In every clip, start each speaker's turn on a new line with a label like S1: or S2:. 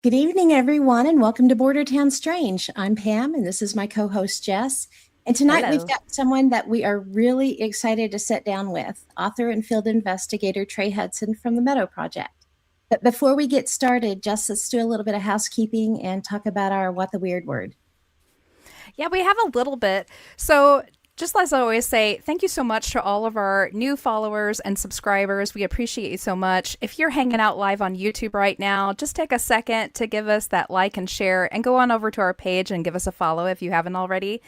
S1: Good evening, everyone, and welcome to Border Town Strange. I'm Pam, and this is my co-host, Jess. And tonight we've
S2: Hello.
S1: got someone that we are really excited to sit down with, author and field investigator Trey Hudson from the Meadow Project. But before we get started, Jess, let's do a little bit of housekeeping and talk about our What the Weird Word.
S2: Yeah, we have a little bit. So, just as I always say, thank you so much to all of our new followers and subscribers. We appreciate you so much. If you're hanging out live on YouTube right now, just take a second to give us that like and share and go on over to our page and give us a follow if you haven't already.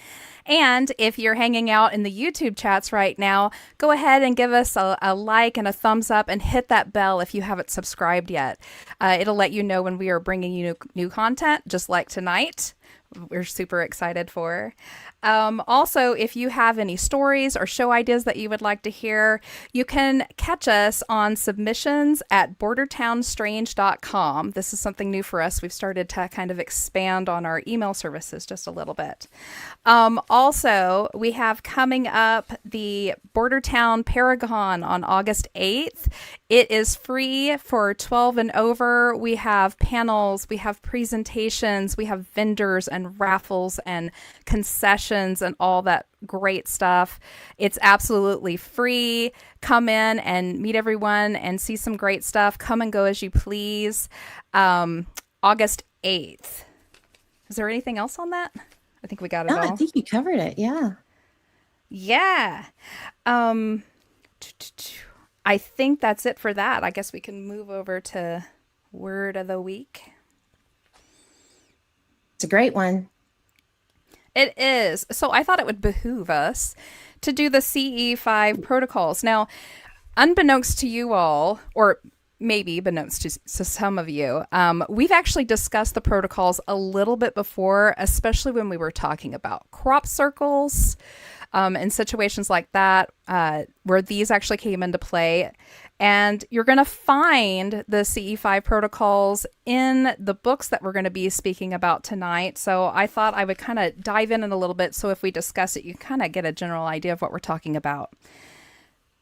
S2: And if you're hanging out in the YouTube chats right now, go ahead and give us a like and a thumbs up and hit that bell if you haven't subscribed yet. It'll let you know when we are bringing you new content, just like tonight. We're super excited for. Also, if you have any stories or show ideas that you would like to hear, you can catch us on submissions at bordertownstrange.com. This is something new for us. We've started to kind of expand on our email services just a little bit. Also, we have coming up the Bordertown Paragon on August 8th. It is free for 12 and over. We have panels, we have presentations, we have vendors and raffles and concessions and all that great stuff. It's absolutely free. Come in and meet everyone and see some great stuff. Come and go as you please. August 8th. Is there anything else on that? I think we got it
S1: Oh, I
S2: all.
S1: think you covered it. Yeah.
S2: Yeah. Um, I think that's it for that. I guess we can move over to word of the week.
S1: It's a great one.
S2: It is. So I thought it would behoove us to do the CE5 protocols. Now, unbeknownst to you all, or maybe beknownst to some of you, we've actually discussed the protocols a little bit before, especially when we were talking about crop circles and situations like that, where these actually came into play. And you're going to find the CE5 protocols in the books that we're going to be speaking about tonight. So I thought I would kind of dive in a little bit. So if we discuss it, you kind of get a general idea of what we're talking about.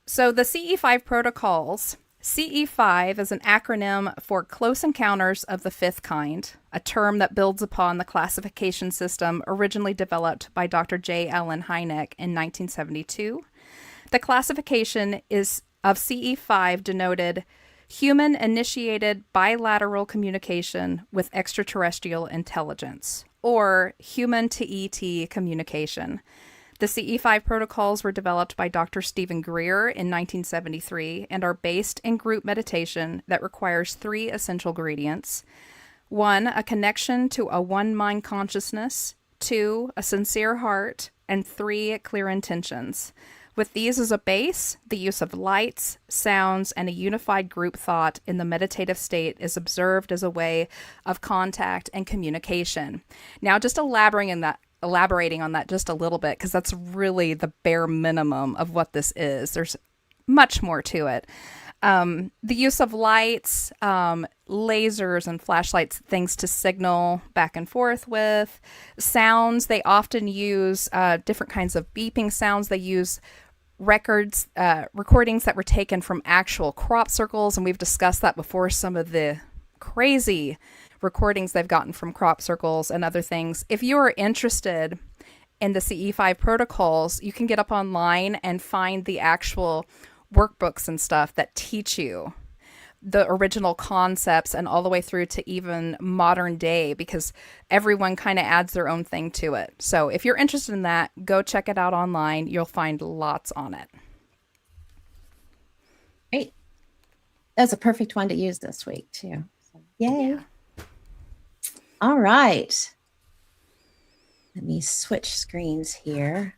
S2: So the CE5 protocols, CE5 is an acronym for Close Encounters of the Fifth Kind, a term that builds upon the classification system originally developed by Dr. J. Allen Hynek in 1972. The classification is of CE5 denoted human initiated bilateral communication with extraterrestrial intelligence, or human to ET communication. The CE5 protocols were developed by Dr. Stephen Greer in 1973 and are based in group meditation that requires three essential ingredients: one, a connection to a one mind consciousness; two, a sincere heart; and three, clear intentions. With these as a base, the use of lights, sounds, and a unified group thought in the meditative state is observed as a way of contact and communication. Now, just elaborating on that just a little bit, because that's really the bare minimum of what this is. There's much more to it. The use of lights, lasers and flashlights, things to signal back and forth with. Sounds, they often use different kinds of beeping sounds. They use recordings that were taken from actual crop circles, and we've discussed that before, some of the crazy recordings they've gotten from crop circles and other things. If you are interested in the CE5 protocols, you can get up online and find the actual workbooks and stuff that teach you the original concepts and all the way through to even modern day, because everyone kind of adds their own thing to it. So if you're interested in that, go check it out online. You'll find lots on it.
S1: Great. That's a perfect one to use this week, too. So, yay.
S2: Yeah.
S1: All right. Let me switch screens here.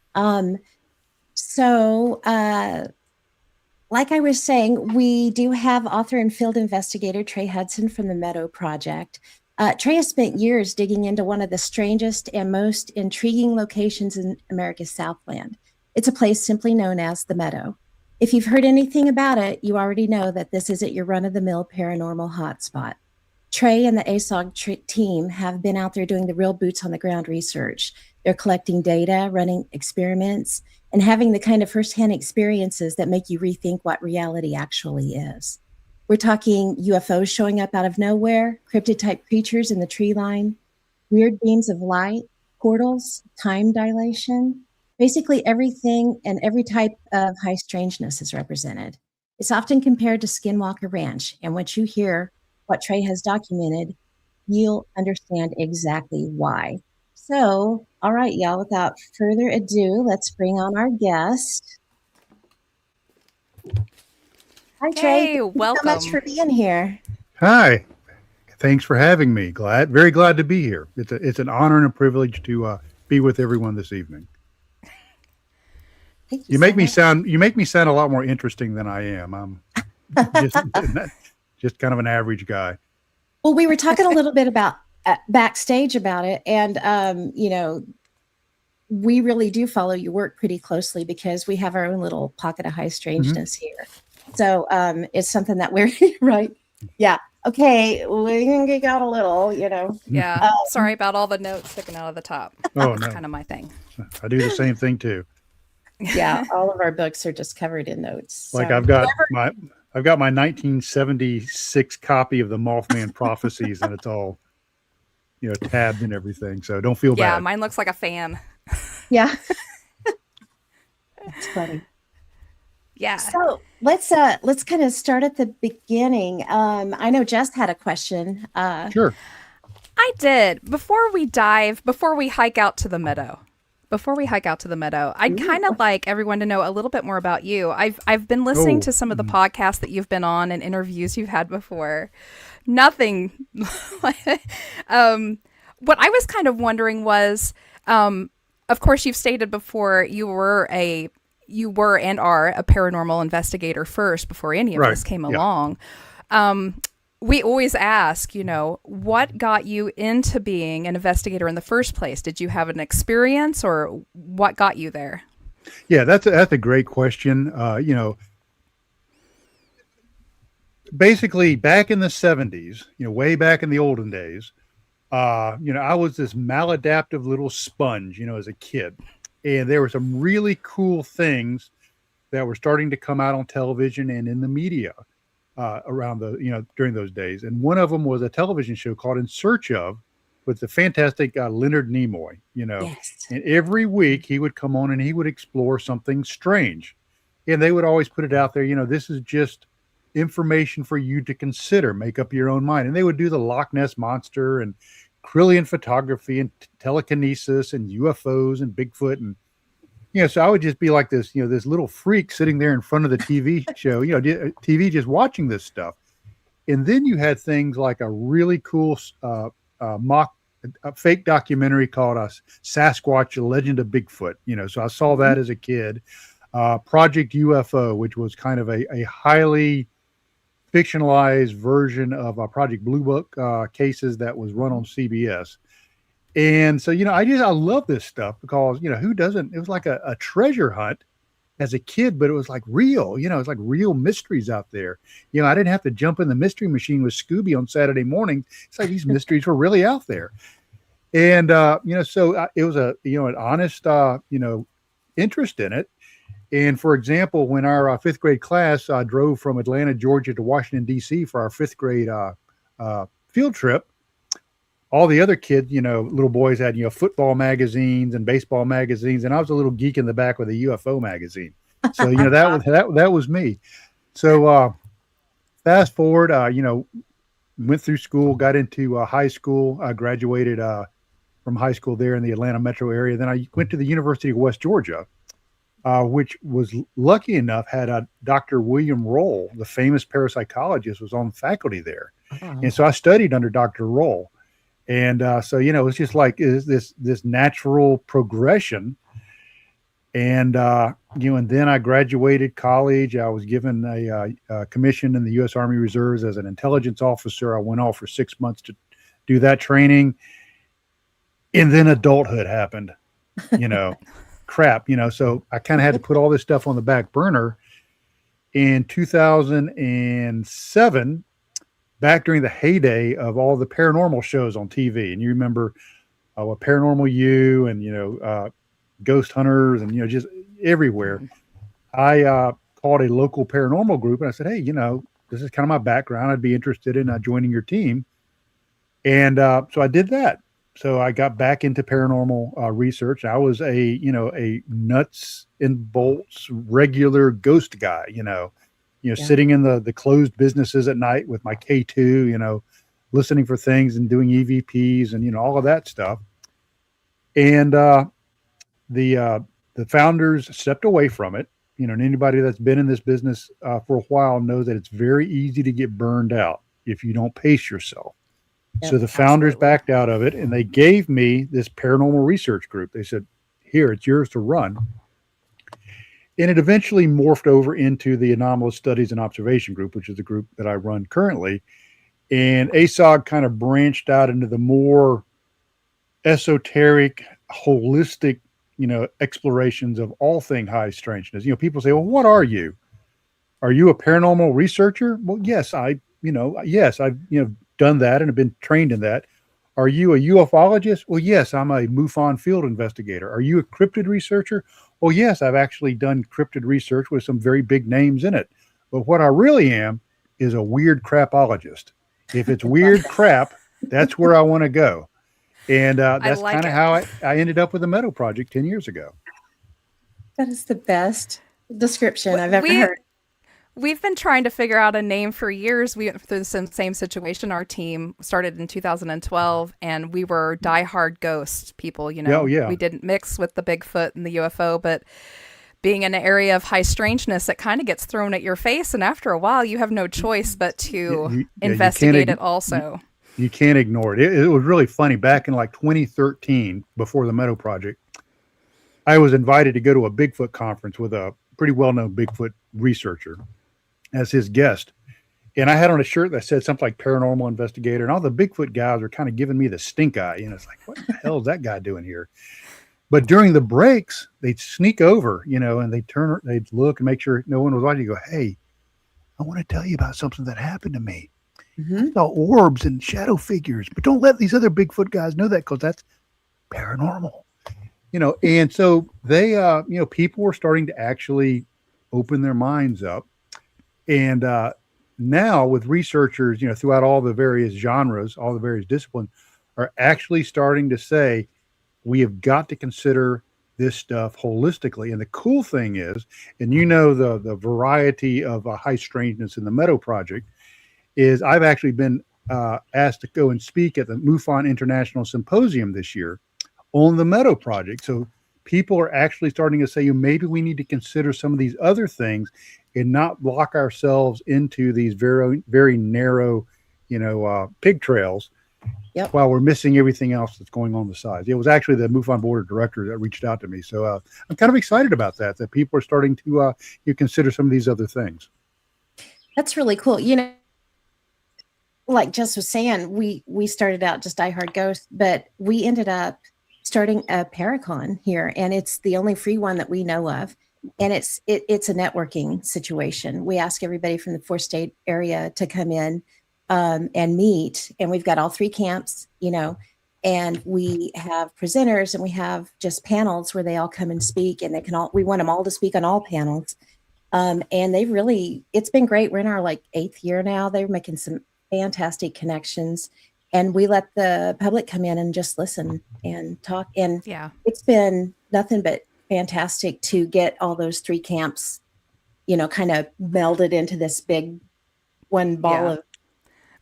S1: Like I was saying, we do have author and field investigator Trey Hudson from the Meadow Project. Trey has spent years digging into one of the strangest and most intriguing locations in America's Southland. It's a place simply known as the Meadow. If you've heard anything about it, you already know that this isn't your run-of-the-mill paranormal hotspot. Trey and the ASOG team have been out there doing the real boots on the ground research. They're collecting data, running experiments, and having the kind of firsthand experiences that make you rethink what reality actually is. We're talking UFOs showing up out of nowhere, cryptid type creatures in the tree line, weird beams of light, portals, time dilation. Basically, everything and every type of high strangeness is represented. It's often compared to Skinwalker Ranch, and once you hear what Trey has documented, you'll understand exactly why. So, all right, y'all, without further ado, let's bring on our guest. Hi, Trey.
S2: Hey,
S1: Thank you so much for
S2: welcome.
S1: being here.
S3: Hi, thanks for having me. Very glad to be here. It's an honor and a privilege to be with everyone this evening.
S1: Thank you
S3: You
S1: so
S3: make me
S1: much.
S3: sound a lot more interesting than I am. I'm just just kind of an average guy.
S1: Well, we were talking a little bit about backstage about it, and we really do follow your work pretty closely because we have our own little pocket of high strangeness here. So it's something that we're right. Yeah. Okay, we can geek out a little,
S2: Yeah, sorry about all the notes sticking out of the top.
S3: Oh
S2: That's
S3: no,
S2: kind of my thing.
S3: I do the same thing too.
S1: Yeah, all of our books are just covered in notes.
S3: Like
S1: So
S3: I've got my 1976 copy of the Mothman Prophecies, and it's all tabbed and everything. So don't feel
S2: Yeah,
S3: bad.
S2: mine looks like a fan.
S1: yeah, it's funny.
S2: Yeah.
S1: So let's kind of start at the beginning. I know Jess had a question.
S3: Sure.
S2: I did. Before we hike out to the meadow. I'd kind of like everyone to know a little bit more about you. I've been listening to some of the podcasts that you've been on and interviews you've had before. Nothing. What I was kind of wondering was, of course, you've stated before you were and are a paranormal investigator first before any of this came along. We always ask, what got you into being an investigator in the first place? Did you have an experience, or what got you there?
S3: Yeah, that's a great question. Basically, back in the 70s, way back in the olden days, I was this maladaptive little sponge, as a kid. And there were some really cool things that were starting to come out on television and in the media around during those days. And one of them was a television show called In Search Of, with the fantastic Leonard Nimoy,
S1: Yes.
S3: And every week he would come on and he would explore something strange. And they would always put it out there, this is just information for you to consider, make up your own mind. And they would do the Loch Ness Monster and Krillian photography and telekinesis and UFOs and Bigfoot. And so I would just be like this, this little freak sitting there in front of the TV show, TV, just watching this stuff. And then you had things like a really cool fake documentary called Sasquatch: A Legend of Bigfoot. So I saw that as a kid. Project UFO, which was kind of a highly fictionalized version of Project Blue Book cases that was run on CBS. And so, I love this stuff because, who doesn't? It was like a treasure hunt as a kid, but it was like real, it's like real mysteries out there. I didn't have to jump in the mystery machine with Scooby on Saturday morning. It's like these mysteries were really out there. And, so it was an honest, interest in it. And for example, when our fifth grade class drove from Atlanta, Georgia to Washington, D.C. for our fifth grade field trip, all the other kids, little boys had, football magazines and baseball magazines. And I was a little geek in the back with a UFO magazine. So, that was me. So fast forward, went through school, got into high school, graduated from high school there in the Atlanta metro area. Then I went to the University of West Georgia, which was lucky enough had Dr. William Roll, the famous parapsychologist, was on faculty there.
S1: Oh.
S3: And so I studied under Dr. Roll. And so, it's just like this natural progression. And, and then I graduated college. I was given a commission in the U.S. Army Reserves as an intelligence officer. I went off for 6 months to do that training. And then adulthood happened, crap, so I kind of had to put all this stuff on the back burner. In 2007, back during the heyday of all the paranormal shows on TV. And you remember Paranormal U and, Ghost Hunters and, just everywhere. I called a local paranormal group and I said, hey, this is kind of my background. I'd be interested in joining your team. And so I did that. So I got back into paranormal research. I was a nuts and bolts regular ghost guy, sitting in the closed businesses at night with my K2, listening for things and doing EVPs and, all of that stuff. And the founders stepped away from it. And anybody that's been in this business for a while knows that it's very easy to get burned out if you don't pace yourself.
S1: Yep,
S3: so the founders
S1: absolutely.
S3: backed out of it, and they gave me this paranormal research group. They said, here, it's yours to run. And it eventually morphed over into the Anomalous Studies and Observation Group, which is the group that I run currently. And ASOG kind of branched out into the more esoteric, holistic, explorations of all thing high strangeness. People say, well, what are you? Are you a paranormal researcher? Well, yes, I've done that and have been trained in that. Are you a ufologist? Well, yes, I'm a MUFON field investigator. Are you a cryptid researcher? Well, yes, I've actually done cryptid research with some very big names in it. But what I really am is a weird crapologist. If it's weird crap, that's where I want to go. And that's
S2: like
S3: kind of how I ended up with the Meadow Project 10 years ago.
S1: That is the best description I've ever heard.
S2: We've been trying to figure out a name for years. We went through the same situation. Our team started in 2012, and we were diehard ghost people.
S3: Oh, yeah.
S2: We didn't mix with the Bigfoot and the UFO, but being in an area of high strangeness, it kind of gets thrown at your face, and after a while, you have no choice but to investigate it also.
S3: You can't ignore it. It was really funny. Back in like 2013, before the Meadow Project, I was invited to go to a Bigfoot conference with a pretty well-known Bigfoot researcher as his guest. And I had on a shirt that said something like paranormal investigator, and all the Bigfoot guys were kind of giving me the stink eye. It's like, what the hell is that guy doing here? But during the breaks, they'd sneak over, and they'd look and make sure no one was watching. You go, hey, I want to tell you about something that happened to me. I saw orbs and shadow figures, but don't let these other Bigfoot guys know that, because that's paranormal. And so they, people were starting to actually open their minds up. And now with researchers, throughout all the various genres, all the various disciplines, are actually starting to say, we have got to consider this stuff holistically. And the cool thing is, and the variety of high strangeness in the Meadow Project, is I've actually been asked to go and speak at the MUFON International Symposium this year on the Meadow Project. So people are actually starting to say, maybe we need to consider some of these other things and not lock ourselves into these very, very narrow, pig trails.
S1: Yep.
S3: While we're missing everything else that's going on the sides. It was actually the MUFON board of directors that reached out to me. So I'm kind of excited about that people are starting to consider some of these other things.
S1: That's really cool. Like Jess was saying, we started out just diehard ghosts, but we ended up starting a Paracon here, and it's the only free one that we know of. And it's a networking situation. We ask everybody from the 4-state area to come in and meet, and we've got all 3 camps, and we have presenters, and we have just panels where they all come and speak, and we want them all to speak on all panels. And it's been great. We're in our 8th year now. They're making some fantastic connections, and we let the public come in and just listen and talk. And it's been nothing but fantastic to get all those 3 camps, kind of melded into this big one ball of.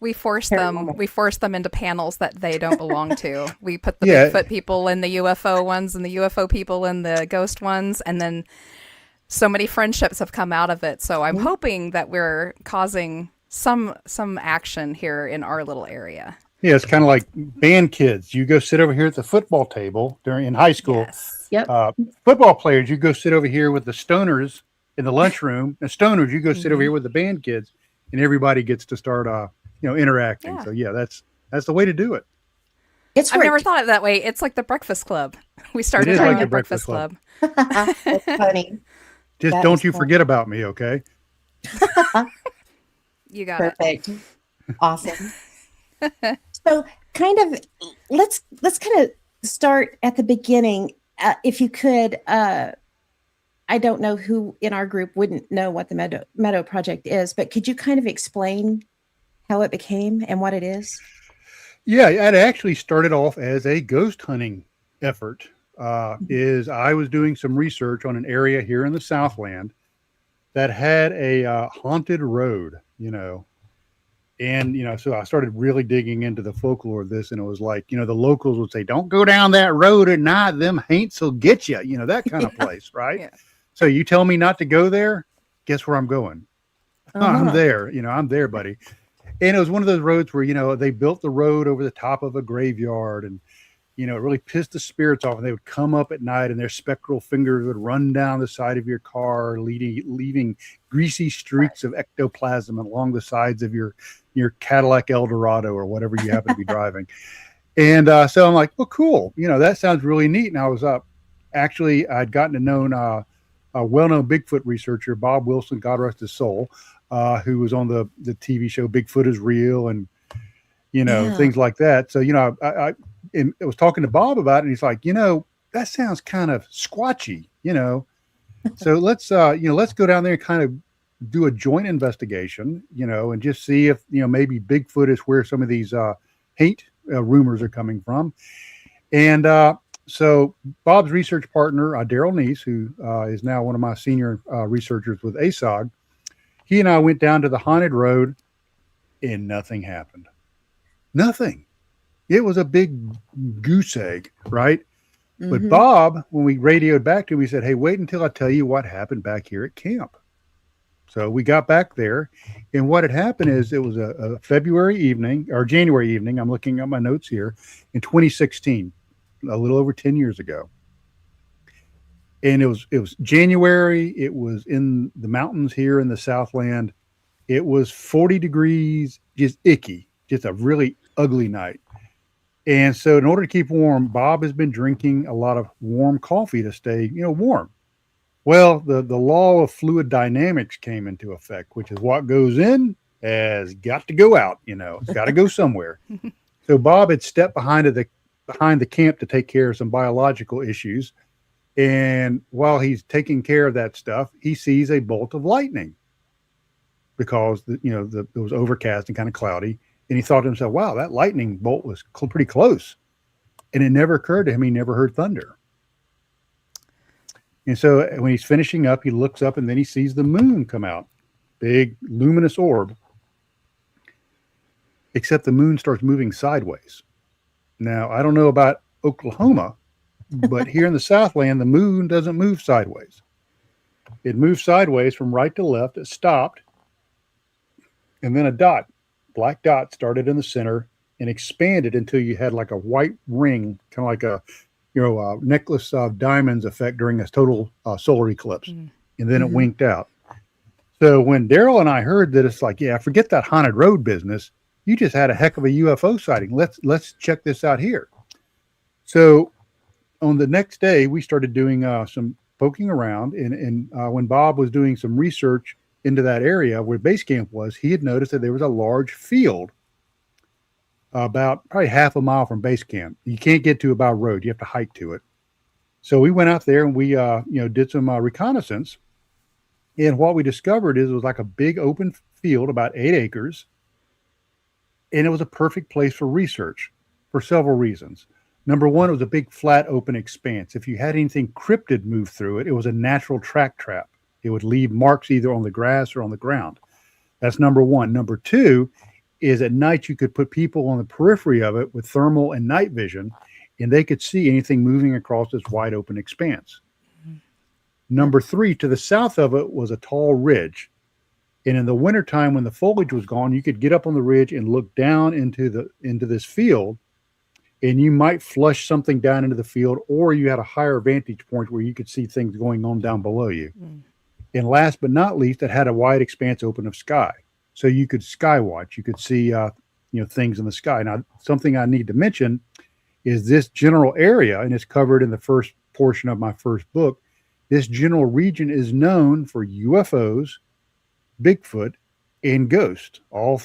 S2: We force them into panels that they don't belong to. We put the Bigfoot people in the UFO ones and the UFO people in the ghost ones, and then so many friendships have come out of it. So I'm hoping that we're causing some action here in our little area.
S3: Yeah, it's kind of like band kids. You go sit over here at the football table in high school.
S2: Yes.
S1: Yep.
S3: Football players, you go sit over here with the stoners in the lunchroom. And stoners, you go sit over here with the band kids, and everybody gets to start interacting.
S2: Yeah.
S3: So that's the way to do it.
S2: I've never thought of it that way. It's like the Breakfast Club. We started doing the Breakfast Club.
S1: That's funny.
S3: Just don't you forget about me, okay?
S2: You got
S1: Perfect. It. Awesome. So let's kind of start at the beginning. If you could, I I don't know who in our group wouldn't know what the Meadow Project is, but could you kind of explain how it became and what it is?
S3: Yeah, it actually started off as a ghost hunting effort.
S1: Mhm.
S3: Is I was doing some research on an area here in the Southland that had a haunted road, and so I started really digging into the folklore of this, and it was like, the locals would say, "Don't go down that road at night; them haints will get you," that kind of
S1: Yeah.
S3: place, right?
S2: Yeah.
S3: So you tell me not to go there, guess where I'm going? I'm
S1: Uh-huh.
S3: there, I'm there, buddy. And it was one of those roads where, they built the road over the top of a graveyard, and, it really pissed the spirits off. And they would come up at night and their spectral fingers would run down the side of your car, leaving greasy streaks of ectoplasm along the sides of your Cadillac Eldorado or whatever you happen to be driving. And so I'm like, well, cool. That sounds really neat. And I was actually, I'd gotten to know a well-known Bigfoot researcher, Bob Wilson, God rest his soul, who was on the TV show Bigfoot is Real and,
S1: Yeah.
S3: things like that. So, I was talking to Bob about it, and he's like, that sounds kind of squatchy, So let's go down there and kind of do a joint investigation, and just see if, maybe Bigfoot is where some of these hate rumors are coming from. And so Bob's research partner, Daryl Neese, who is now one of my senior researchers with ASOG, he and I went down to the haunted road, and nothing happened. Nothing. It was a big goose egg, right? But
S1: Mm-hmm.
S3: Bob, when we radioed back to him, he said, "Hey, wait until I tell you what happened back here at camp." So we got back there, and what had happened is it was a February evening or January evening. I'm looking at my notes here in 2016, a little over 10 years ago. And it was January. It was in the mountains here in the Southland. It was 40 degrees, just icky, just a really ugly night. And so in order to keep warm, Bob has been drinking a lot of warm coffee to stay, warm. Well, the law of fluid dynamics came into effect, which is what goes in has got to go out, it's got to go somewhere. So Bob had stepped behind the camp to take care of some biological issues. And while he's taking care of that stuff, he sees a bolt of lightning because it was overcast and kind of cloudy. And he thought to himself, wow, that lightning bolt was pretty close. And it never occurred to him. He never heard thunder. And so when he's finishing up, he looks up and then he sees the moon come out, big luminous orb, except the moon starts moving sideways. Now, I don't know about Oklahoma, but here in the Southland, the moon doesn't move sideways. It moves sideways from right to left. It stopped. And then a black dot started in the center and expanded until you had like a white ring, kind of like a necklace of diamonds effect during a total solar eclipse.
S2: Mm.
S3: And then
S1: Mhm.
S3: it winked out. So when Daryl and I heard that, it's like, yeah, forget that haunted road business. You just had a heck of a UFO sighting. Let's check this out here. So on the next day, we started doing some poking around. And when Bob was doing some research into that area where base camp was, he had noticed that there was a large field about probably half a mile from base camp. You can't get to about road. You have to hike to it. So we went out there and we, did some reconnaissance. And what we discovered is it was like a big open field, about 8 acres. And it was a perfect place for research for several reasons. Number one, it was a big flat open expanse. If you had anything cryptid move through it, it was a natural track trap. It would leave marks either on the grass or on the ground. That's number one. Number two is at night you could put people on the periphery of it with thermal and night vision, and they could see anything moving across this wide open expanse. Mm-hmm. Number three, to the south of it was a tall ridge. And in the wintertime, when the foliage was gone, you could get up on the ridge and look down into this field, and you might flush something down into the field, or you had a higher vantage point where you could see things going on down below you. Mm. And last but not least, it had a wide expanse open of sky. So you could sky watch. You could see, things in the sky. Now, something I need to mention is this general area, and it's covered in the first portion of my first book. This general region is known for UFOs, Bigfoot, and ghost. All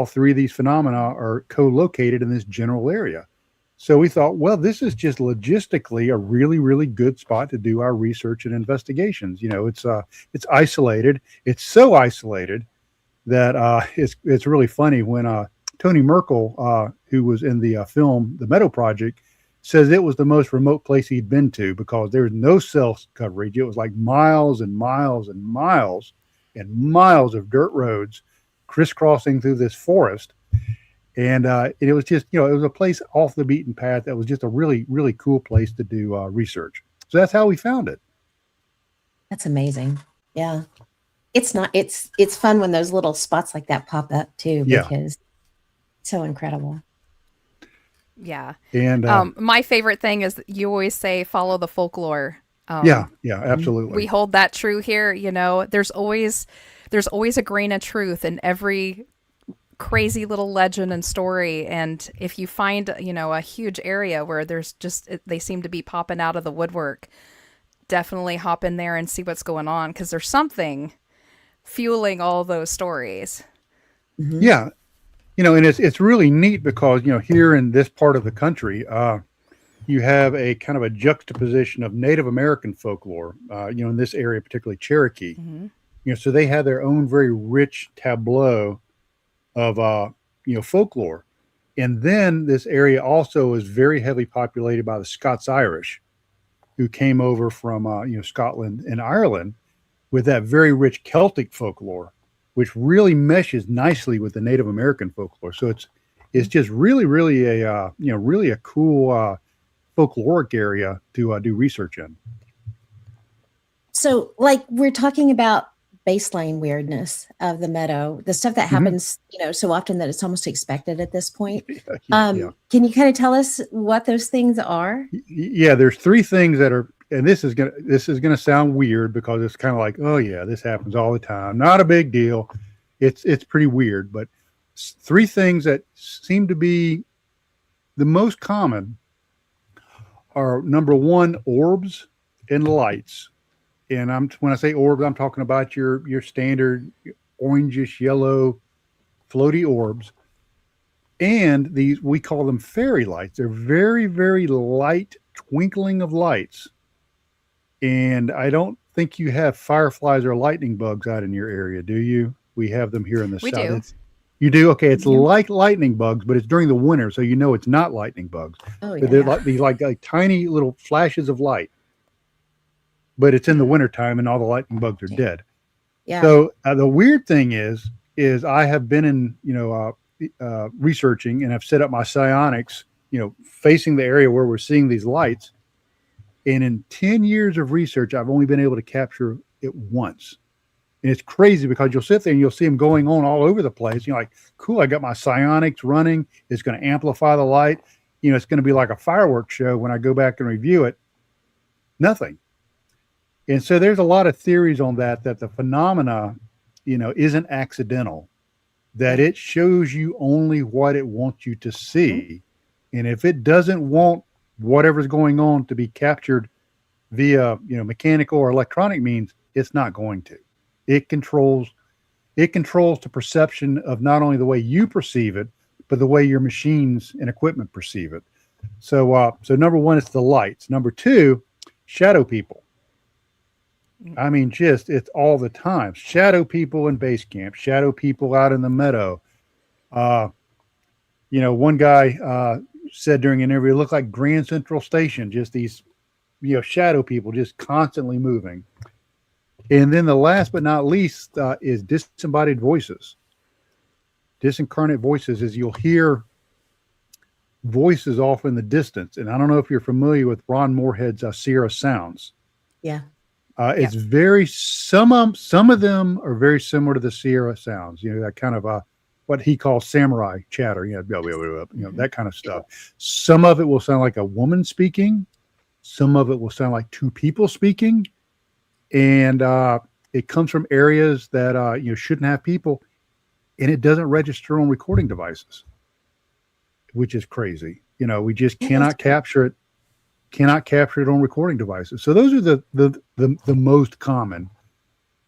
S3: three of these phenomena are co-located in this general area. So we thought, well, this is just logistically a really, really good spot to do our research and investigations. It's isolated. It's so isolated that it's really funny when Tony Merkel, who was in the film The Meadow Project, says it was the most remote place he'd been to because there was no cell coverage. It was like miles and miles and miles and miles of dirt roads crisscrossing through this forest. And it was just, it was a place off the beaten path that was just a really, really cool place to do research. So that's how we found it.
S1: That's amazing. Yeah. It's fun when those little spots like that pop up too, because it's so incredible.
S2: Yeah.
S3: And
S2: my favorite thing is that you always say, follow the folklore.
S3: yeah, absolutely.
S2: We hold that true here. There's always a grain of truth in every crazy little legend and story. And if you find, a huge area where they seem to be popping out of the woodwork, definitely hop in there and see what's going on, because there's something fueling all those stories.
S3: Mm-hmm. Yeah. And it's really neat because, here in this part of the country, you have a kind of a juxtaposition of Native American folklore, in this area, particularly Cherokee. Mm-hmm. So they have their own very rich tableau of, folklore. And then this area also is very heavily populated by the Scots-Irish, who came over from, Scotland and Ireland with that very rich Celtic folklore, which really meshes nicely with the Native American folklore. So it's just really, really really a cool folkloric area to do research in.
S1: So, like, we're talking about baseline weirdness of the Meadow, the stuff that happens, so often that it's almost expected at this point. Can you kind of tell us what those things are?
S3: Yeah, there's three things that are, and this is gonna sound weird because it's kind of like, oh yeah, this happens all the time. Not a big deal. It's pretty weird, but three things that seem to be the most common are, number one, orbs and lights. And when I say orbs, I'm talking about your standard orangish yellow floaty orbs. And these, we call them fairy lights. They're very, very light twinkling of lights. And I don't think you have fireflies or lightning bugs out in your area, do you? We have them here in the south.
S2: Do.
S3: You do? Okay. It's like lightning bugs, but it's during the winter, so it's not lightning bugs.
S1: Oh, yeah.
S3: They're like these like tiny little flashes of light. But it's in the wintertime and all the lightning bugs are dead.
S1: Yeah.
S3: So the weird thing is I have been in, researching, and I've set up my psionics, facing the area where we're seeing these lights. And in 10 years of research, I've only been able to capture it once. And it's crazy because you'll sit there and you'll see them going on all over the place. You're like, cool, I got my psionics running. It's going to amplify the light. It's going to be like a fireworks show when I go back and review it. Nothing. And so there's a lot of theories on that the phenomena, isn't accidental, that it shows you only what it wants you to see. And if it doesn't want whatever's going on to be captured via, mechanical or electronic means, it's not going to. It controls the perception of not only the way you perceive it, but the way your machines and equipment perceive it. So number one, it's the lights. Number two, shadow people. I mean, it's all the time. Shadow people in base camp, shadow people out in the meadow. One guy said during an interview, it looked like Grand Central Station, just these, shadow people just constantly moving. And then the last but not least is disembodied voices. Disincarnate voices is you'll hear voices off in the distance. And I don't know if you're familiar with Ron Moorhead's Sierra Sounds.
S1: Yeah.
S3: It's very, some of them are very similar to the Sierra Sounds, that kind of what he calls samurai chatter, that kind of stuff. Some of it will sound like a woman speaking. Some of it will sound like two people speaking. And it comes from areas that, shouldn't have people. And it doesn't register on recording devices, which is crazy. We just cannot capture it. Cannot capture it on recording devices. So those are the most common.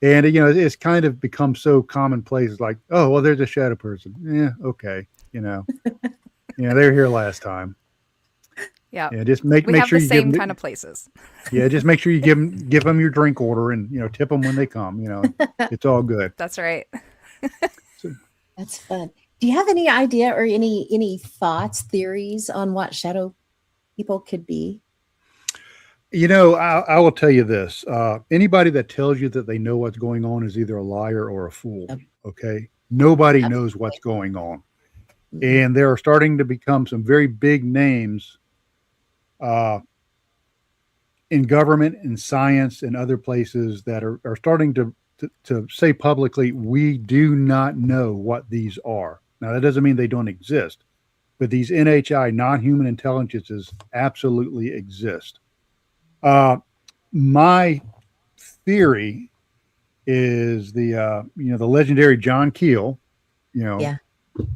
S3: And, it's kind of become so commonplace. It's like, oh, well, there's a shadow person. Yeah. Okay. They're here last time.
S2: Yeah.
S3: Yeah, just
S2: We
S3: make
S2: have
S3: sure
S2: the
S3: you give
S2: same
S3: them.
S2: kind of places.
S3: Yeah, just make sure you give them your drink order, and tip them when they come. It's all good.
S2: That's right.
S3: So,
S1: That's fun. Do you have any idea or any thoughts, theories on what shadow people could be?
S3: I will tell you this: anybody that tells you that they know what's going on is either a liar or a fool.
S1: Yep.
S3: Okay, nobody knows
S1: Absolutely.
S3: what's going on,
S1: Mhm.
S3: and there are starting to become some very big names uh, in government and science and other places that are starting to say publicly, we do not know what these are. Now, that doesn't mean they don't exist, but these NHI, non-human intelligences, absolutely exist. Uh, my theory is the legendary John Keel, you know,
S1: Yeah.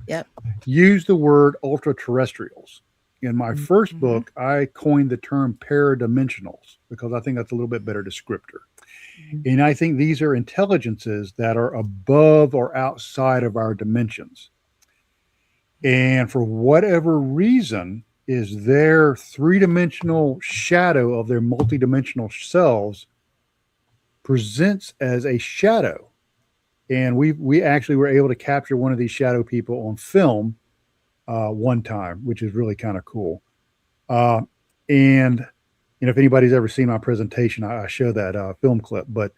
S1: Yep.
S3: used the word ultra terrestrials. In my first
S2: Mm-hmm.
S3: book, I coined the term paradimensionals because I think that's a little bit better descriptor.
S1: Mhm.
S3: And I think these are intelligences that are above or outside of our dimensions. And for whatever reason, is their three-dimensional shadow of their multidimensional selves presents as a shadow. And we actually were able to capture one of these shadow people on film one time, which is really kind of cool. And if anybody's ever seen my presentation, I show that film clip. But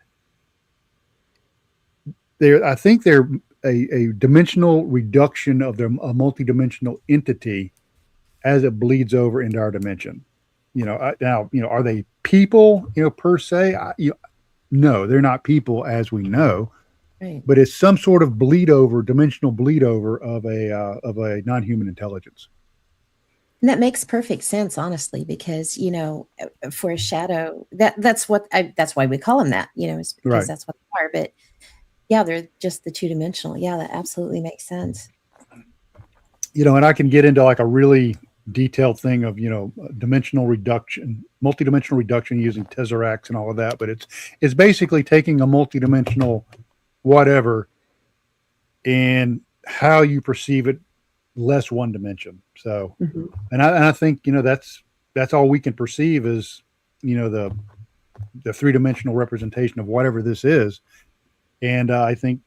S3: I think they're a dimensional reduction of a multidimensional entity as it bleeds over into our dimension. Now, are they people, per se? No, they're not people as we know,
S1: Right.
S3: but it's some sort of bleed over, dimensional bleed over of a non-human intelligence.
S1: And that makes perfect sense, honestly, because for a shadow, that's why we call them that. Is because
S3: Right.
S1: that's what they are. But yeah, they're just the two-dimensional. Yeah, that absolutely makes sense.
S3: And I can get into like a really detailed thing of dimensional reduction, multidimensional reduction using tesseracts and all of that, but it's basically taking a multidimensional whatever and how you perceive it less one dimension. So
S1: Mhm.
S3: and I think that's all we can perceive is the three-dimensional representation of whatever this is. And I think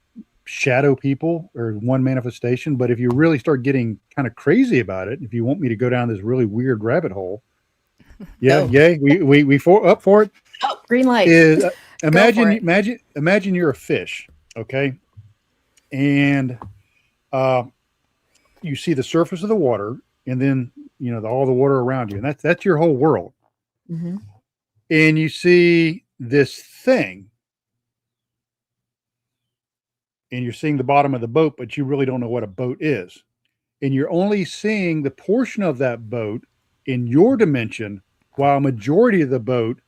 S3: shadow people are one manifestation, but if you really start getting kind of crazy about it, if you want me to go down this really weird rabbit hole, yeah,
S1: Go.
S3: yay, we up for it.
S1: Oh, green light.
S3: Is
S2: Go for it.
S3: imagine you're a fish, okay, and you see the surface of the water, and then all the water around you, and that's your whole world,
S1: Mhm.
S3: and you see this thing, and you're seeing the bottom of the boat, but you really don't know what a boat is. And you're only seeing the portion of that boat in your dimension, while a majority of the boat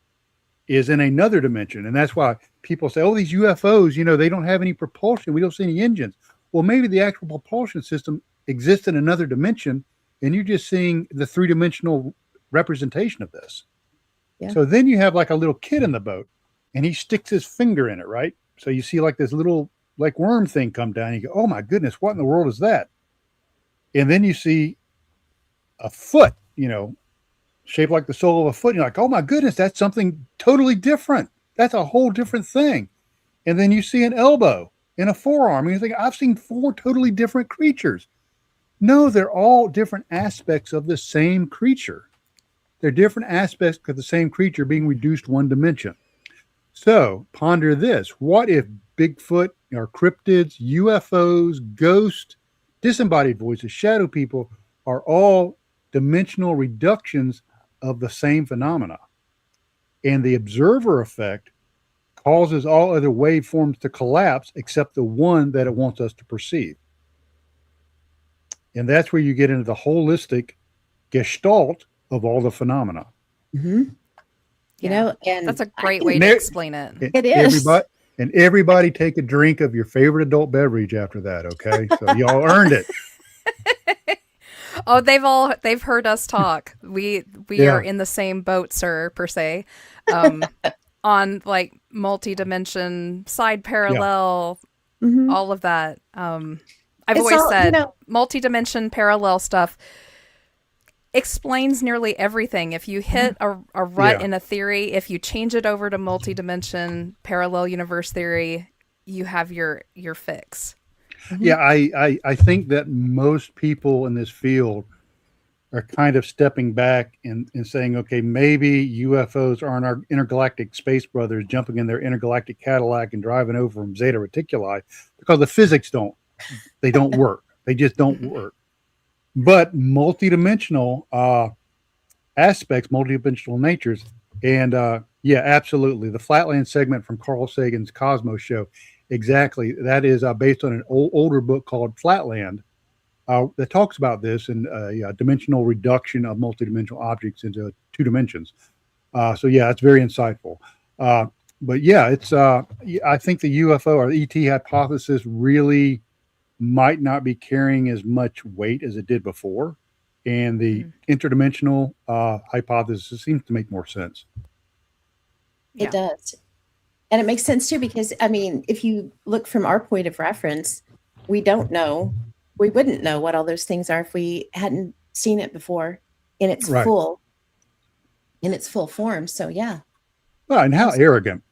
S3: is in another dimension. And that's why people say, oh, these UFOs, they don't have any propulsion. We don't see any engines. Well, maybe the actual propulsion system exists in another dimension, and you're just seeing the three-dimensional representation of this.
S1: Yeah.
S3: So then you have like a little kid in the boat, and he sticks his finger in it, right? So you see like this little like worm thing come down. And you go, oh my goodness, what in the world is that? And then you see a foot, shaped like the sole of a foot. And you're like, oh my goodness, that's something totally different. That's a whole different thing. And then you see an elbow and a forearm. And you think, I've seen four totally different creatures. No, they're all different aspects of the same creature. They're different aspects of the same creature being reduced one dimension. So ponder this. What if Bigfoot or cryptids, UFOs, ghosts, disembodied voices, shadow people are all dimensional reductions of the same phenomena? And the observer effect causes all other waveforms to collapse except the one that it wants us to perceive. And that's where you get into the holistic gestalt of all the phenomena.
S1: Mhm.
S2: Yeah.
S1: And
S2: That's a
S1: I
S2: great
S1: can-
S2: way to
S3: There-
S2: explain it.
S1: It is.
S3: Everybody take a drink of your favorite adult beverage after that, okay? So y'all earned it.
S2: Oh, they've heard us talk. We
S3: Yeah.
S2: are in the same boat, sir, per se. On like multi-dimension, side parallel,
S1: Mhm.
S2: all of that. I've
S1: It's
S2: always
S1: all,
S2: said multi-dimension parallel stuff. explains nearly everything. If you hit a rut
S3: Yeah.
S2: in a theory, if you change it over to multi-dimension parallel universe theory, you have your fix.
S3: Yeah, I think that most people in this field are kind of stepping back and saying, okay, maybe UFOs aren't our intergalactic space brothers jumping in their intergalactic Cadillac and driving over from Zeta Reticuli, because the physics don't work. They just don't work. But multidimensional aspects, multidimensional natures, and yeah, absolutely. The Flatland segment from Carl Sagan's Cosmos show, exactly. That is based on an older book called Flatland that talks about this and dimensional reduction of multidimensional objects into two dimensions. So yeah, it's very insightful. But yeah, it's I think the UFO or the ET hypothesis really might not be carrying as much weight as it did before, and the interdimensional hypothesis seems to make more sense.
S2: Yeah.
S1: It does. And it makes sense too, because I mean, if you look from our point of reference, we wouldn't know what all those things are if we hadn't seen it before in its
S3: Right.
S1: full form. So yeah.
S3: Well, and how arrogant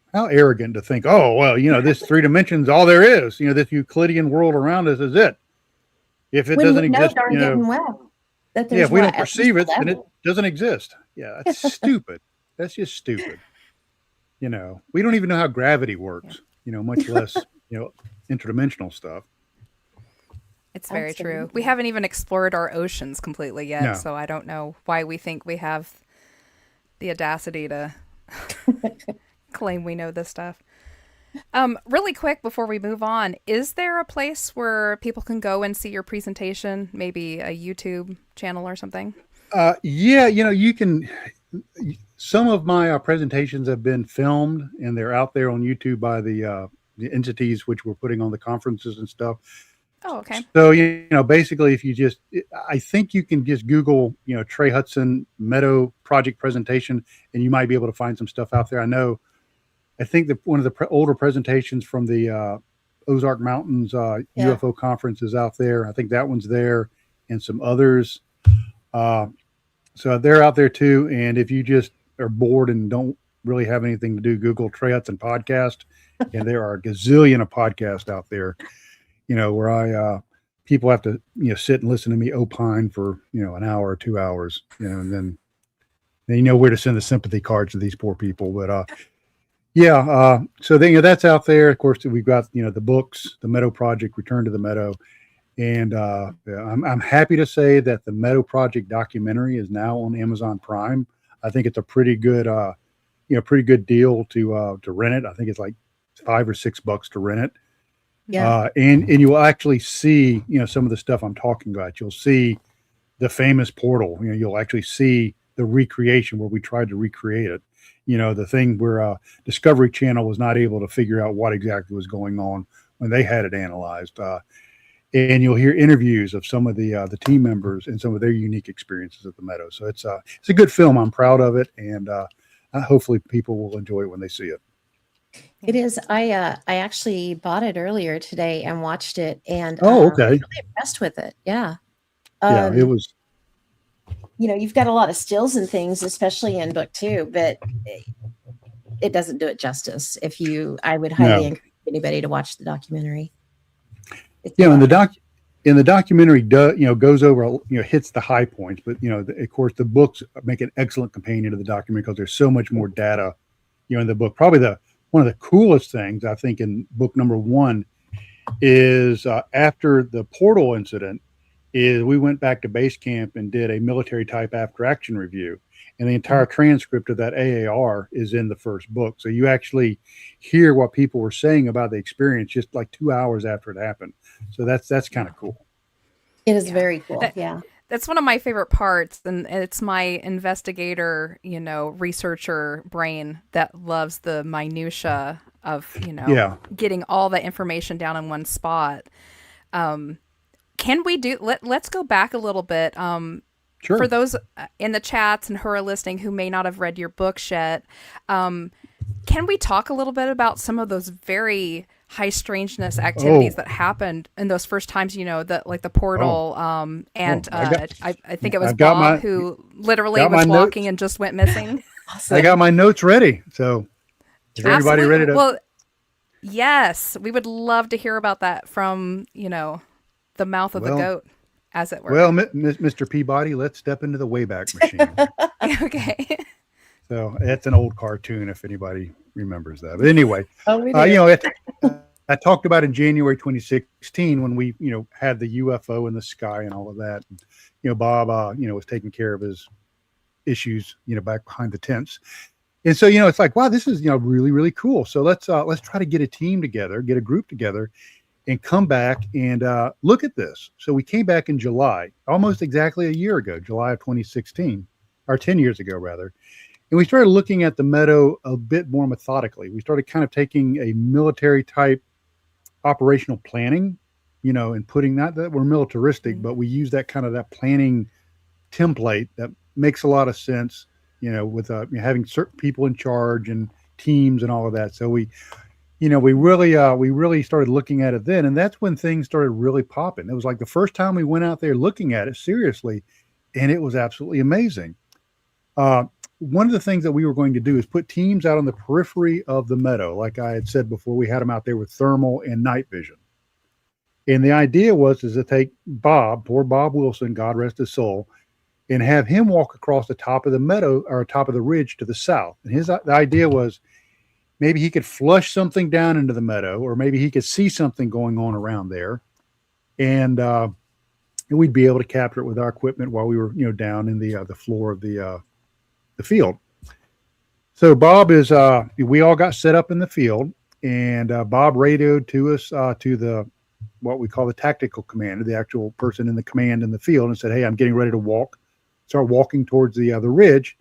S3: to think, oh, well, this three dimensions, all there is, this Euclidean world around us is it. If it
S1: When
S3: doesn't
S1: we know
S3: exist,
S1: darn good well that
S3: yeah,
S1: there's
S3: if we don't
S1: at least
S3: perceive it, then it
S1: 11.
S3: doesn't exist. Yeah, that's stupid. That's just stupid. We don't even know how gravity works, much less, interdimensional stuff.
S2: It's very true.
S1: Absolutely.
S2: We haven't even explored our oceans completely yet,
S3: No.
S2: so I don't know why we think we have the audacity to claim we know this stuff. Really quick before we move on, is there a place where people can go and see your presentation? Maybe a YouTube channel or something?
S3: Yeah, you can. Some of my presentations have been filmed, and they're out there on YouTube by the entities which we're putting on the conferences and stuff.
S2: Oh, okay.
S3: So basically, if you I think you can just Google, Trey Hudson Meadow project presentation, and you might be able to find some stuff out there. I think that one of the older presentations from the Ozark Mountains UFO conference is out there. I think that one's there, and some others. So they're out there too. And if you just are bored and don't really have anything to do, Google Trey Hudson podcast, and there are a gazillion of podcasts out there. Where I people have to sit and listen to me opine for an hour or 2 hours, and then you know where to send the sympathy cards to these poor people. But so then that's out there. Of course, we've got the books, the Meadow Project, Return to the Meadow, and I'm happy to say that the Meadow Project documentary is now on Amazon Prime. I think it's a pretty good deal to rent it. I think it's like $5 or $6 to rent it.
S1: Yeah.
S3: And you will actually see, some of the stuff I'm talking about. You'll see the famous portal. You'll actually see the recreation where we tried to recreate it. The thing where Discovery Channel was not able to figure out what exactly was going on when they had it analyzed. And you'll hear interviews of some of the team members and some of their unique experiences at the Meadow. So it's a good film. I'm proud of it, and hopefully people will enjoy it when they see it.
S1: It is. I actually bought it earlier today and watched it, and
S3: Oh, okay.
S1: I was really impressed with it. Yeah.
S3: Yeah, it was.
S1: You've got a lot of stills and things, especially in book 2, but it doesn't do it justice. I would highly encourage anybody to watch the documentary.
S3: And the documentary goes over, hits the high points, but of course the books make an excellent companion to the documentary because there's so much more data, in the book. Probably one of the coolest things I think in book number 1 is after the portal incident is we went back to base camp and did a military type after action review, and the entire transcript of that AAR is in the first book. So you actually hear what people were saying about the experience just like 2 hours after it happened. So that's kind of cool.
S1: It is very cool.
S2: That's one of my favorite parts, and it's my investigator, researcher brain that loves the minutia of, getting all the information down in one spot. Can we let's go back a little bit.
S3: Sure.
S2: For those in the chats and who are listening who may not have read your books yet, can we talk a little bit about some of those very high strangeness activities
S3: Oh,
S2: that happened in those first times, that like the portal, and I think it was
S3: I've got
S2: Bob who literally
S3: got my
S2: was walking
S3: notes.
S2: and just went missing.
S3: I got
S1: Awesome.
S3: my notes ready. So is everybody ready
S2: Absolutely.
S3: to?
S2: Well, yes, we would love to hear about that from, the mouth of the
S3: Well,
S2: goat, as it
S3: well,
S2: were.
S3: Mr. Peabody, let's step into the Wayback Machine.
S2: Okay.
S3: So that's an old cartoon, if anybody remembers that. But anyway,
S1: Oh, we
S3: you
S1: do.
S3: know, I talked about in January 2016 when we, had the UFO in the sky and all of that. And, Bob, was taking care of his issues, back behind the tents. And so, it's like, wow, this is, really, really cool. So let's try to get a team together, get a group together, and come back and look at this. So we came back in July, almost exactly a year ago, July of 2016, or 10 years ago, rather. And we started looking at the Meadow a bit more methodically. We started kind of taking a military type operational planning, and putting that we're militaristic, but we use that kind of that planning template that makes a lot of sense, with having certain people in charge and teams and all of that. So we really started looking at it then, and that's when things started really popping. It was like the first time we went out there looking at it seriously, and it was absolutely amazing. One of the things that we were going to do is put teams out on the periphery of the Meadow. Like I had said before, we had them out there with thermal and night vision. And the idea was to take Bob, poor Bob Wilson, God rest his soul, and have him walk across the top of the meadow or top of the ridge to the south. And the idea was maybe he could flush something down into the meadow, or maybe he could see something going on around there. And we'd be able to capture it with our equipment while we were, down in the floor of the field. So Bob is, we all got set up in the field, and Bob radioed to us to what we call the tactical commander, the actual person in the command in the field, and said, "Hey, I'm getting ready to start walking towards the ridge."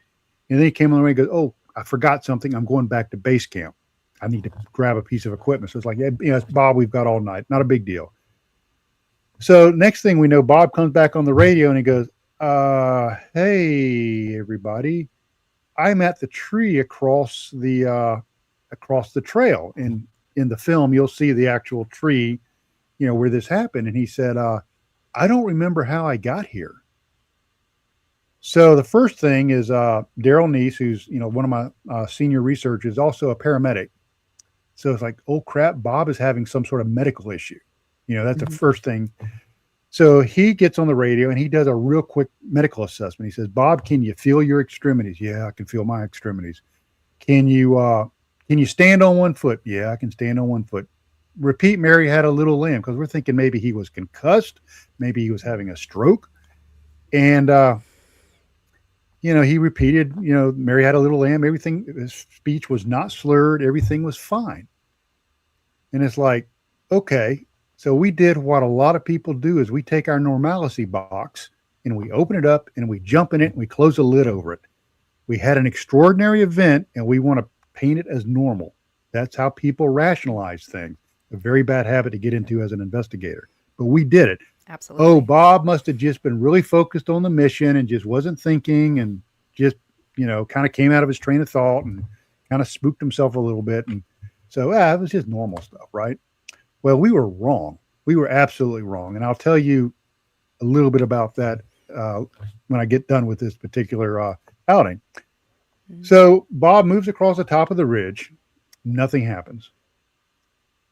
S3: And then he came on the way and goes, "Oh, I forgot something. I'm going back to base camp. I need to grab a piece of equipment." So it's like, yeah, it's Bob, we've got all night. Not a big deal. So next thing we know, Bob comes back on the radio and he goes, "Hey, everybody. I'm at the tree across the trail." And in the film, you'll see the actual tree, where this happened. And he said, "I don't remember how I got here." So the first thing is Daryl Neese, who's one of my senior researchers, also a paramedic. So it's like, oh crap, Bob is having some sort of medical issue. That's the first thing. So he gets on the radio and he does a real quick medical assessment. He says, "Bob, can you feel your extremities?" "Yeah, I can feel my extremities." Can you stand on one foot?" "Yeah, I can stand on one foot." "Repeat, Mary had a little lamb," because we're thinking maybe he was concussed, maybe he was having a stroke. And he repeated, "Mary had a little lamb." Everything, his speech was not slurred. Everything was fine. And it's like, okay. So we did what a lot of people do is we take our normalcy box and we open it up and we jump in it and we close the lid over it. We had an extraordinary event and we want to paint it as normal. That's how people rationalize things. A very bad habit to get into as an investigator. But we did it.
S2: Absolutely.
S3: Oh, Bob must have just been really focused on the mission and just wasn't thinking and just, kind of came out of his train of thought and kind of spooked himself a little bit. And so it was just normal stuff, right? Well, we were wrong. We were absolutely wrong. And I'll tell you a little bit about that when I get done with this particular outing. Mm-hmm. So Bob moves across the top of the ridge. Nothing happens.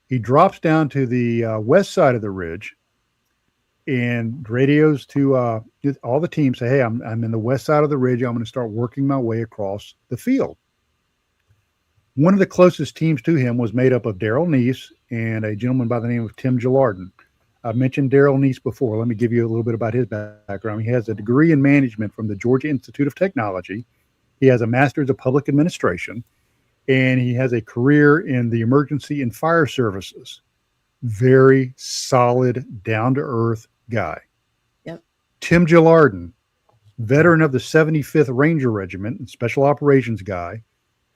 S3: He drops down to the west side of the ridge and radios to all the teams, say, "Hey, I'm in the west side of the ridge. I'm going to start working my way across the field." One of the closest teams to him was made up of Daryl Neese and a gentleman by the name of Tim Gillardin. I've mentioned Daryl Neese before. Let me give you a little bit about his background. He has a degree in management from the Georgia Institute of Technology. He has a master's of public administration, and he has a career in the emergency and fire services. Very solid, down-to-earth guy.
S1: Yep.
S3: Tim Gillardin, veteran of the 75th Ranger Regiment and special operations guy,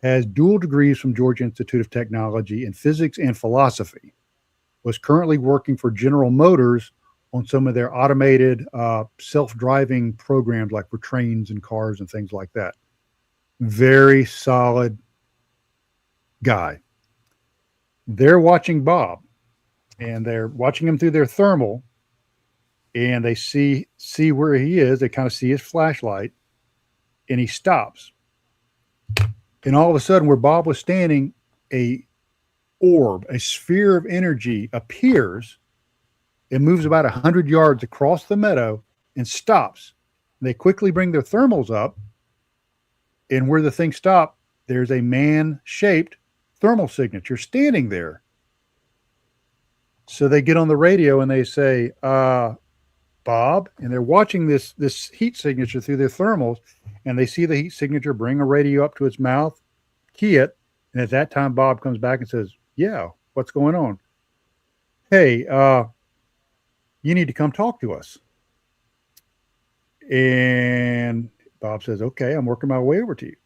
S3: has dual degrees from Georgia Institute of Technology in physics and philosophy, was currently working for General Motors on some of their automated self-driving programs, like for trains and cars and things like that. Very solid guy. they're watching Bob, and they're watching him through their thermal, and they see where he is. They kind of see his flashlight, and he stops. And all of a sudden, where Bob was standing, a orb, a sphere of energy appears. It moves about 100 yards across the meadow and stops. They quickly bring their thermals up, and where the thing stopped, there's a man-shaped thermal signature standing there. So they get on the radio and they say, Bob, and they're watching this heat signature through their thermals, and they see the heat signature bring a radio up to its mouth, key it, and at that time Bob comes back and says, yeah, what's going on? Hey, you need to come talk to us. And Bob says, okay, I'm working my way over to you.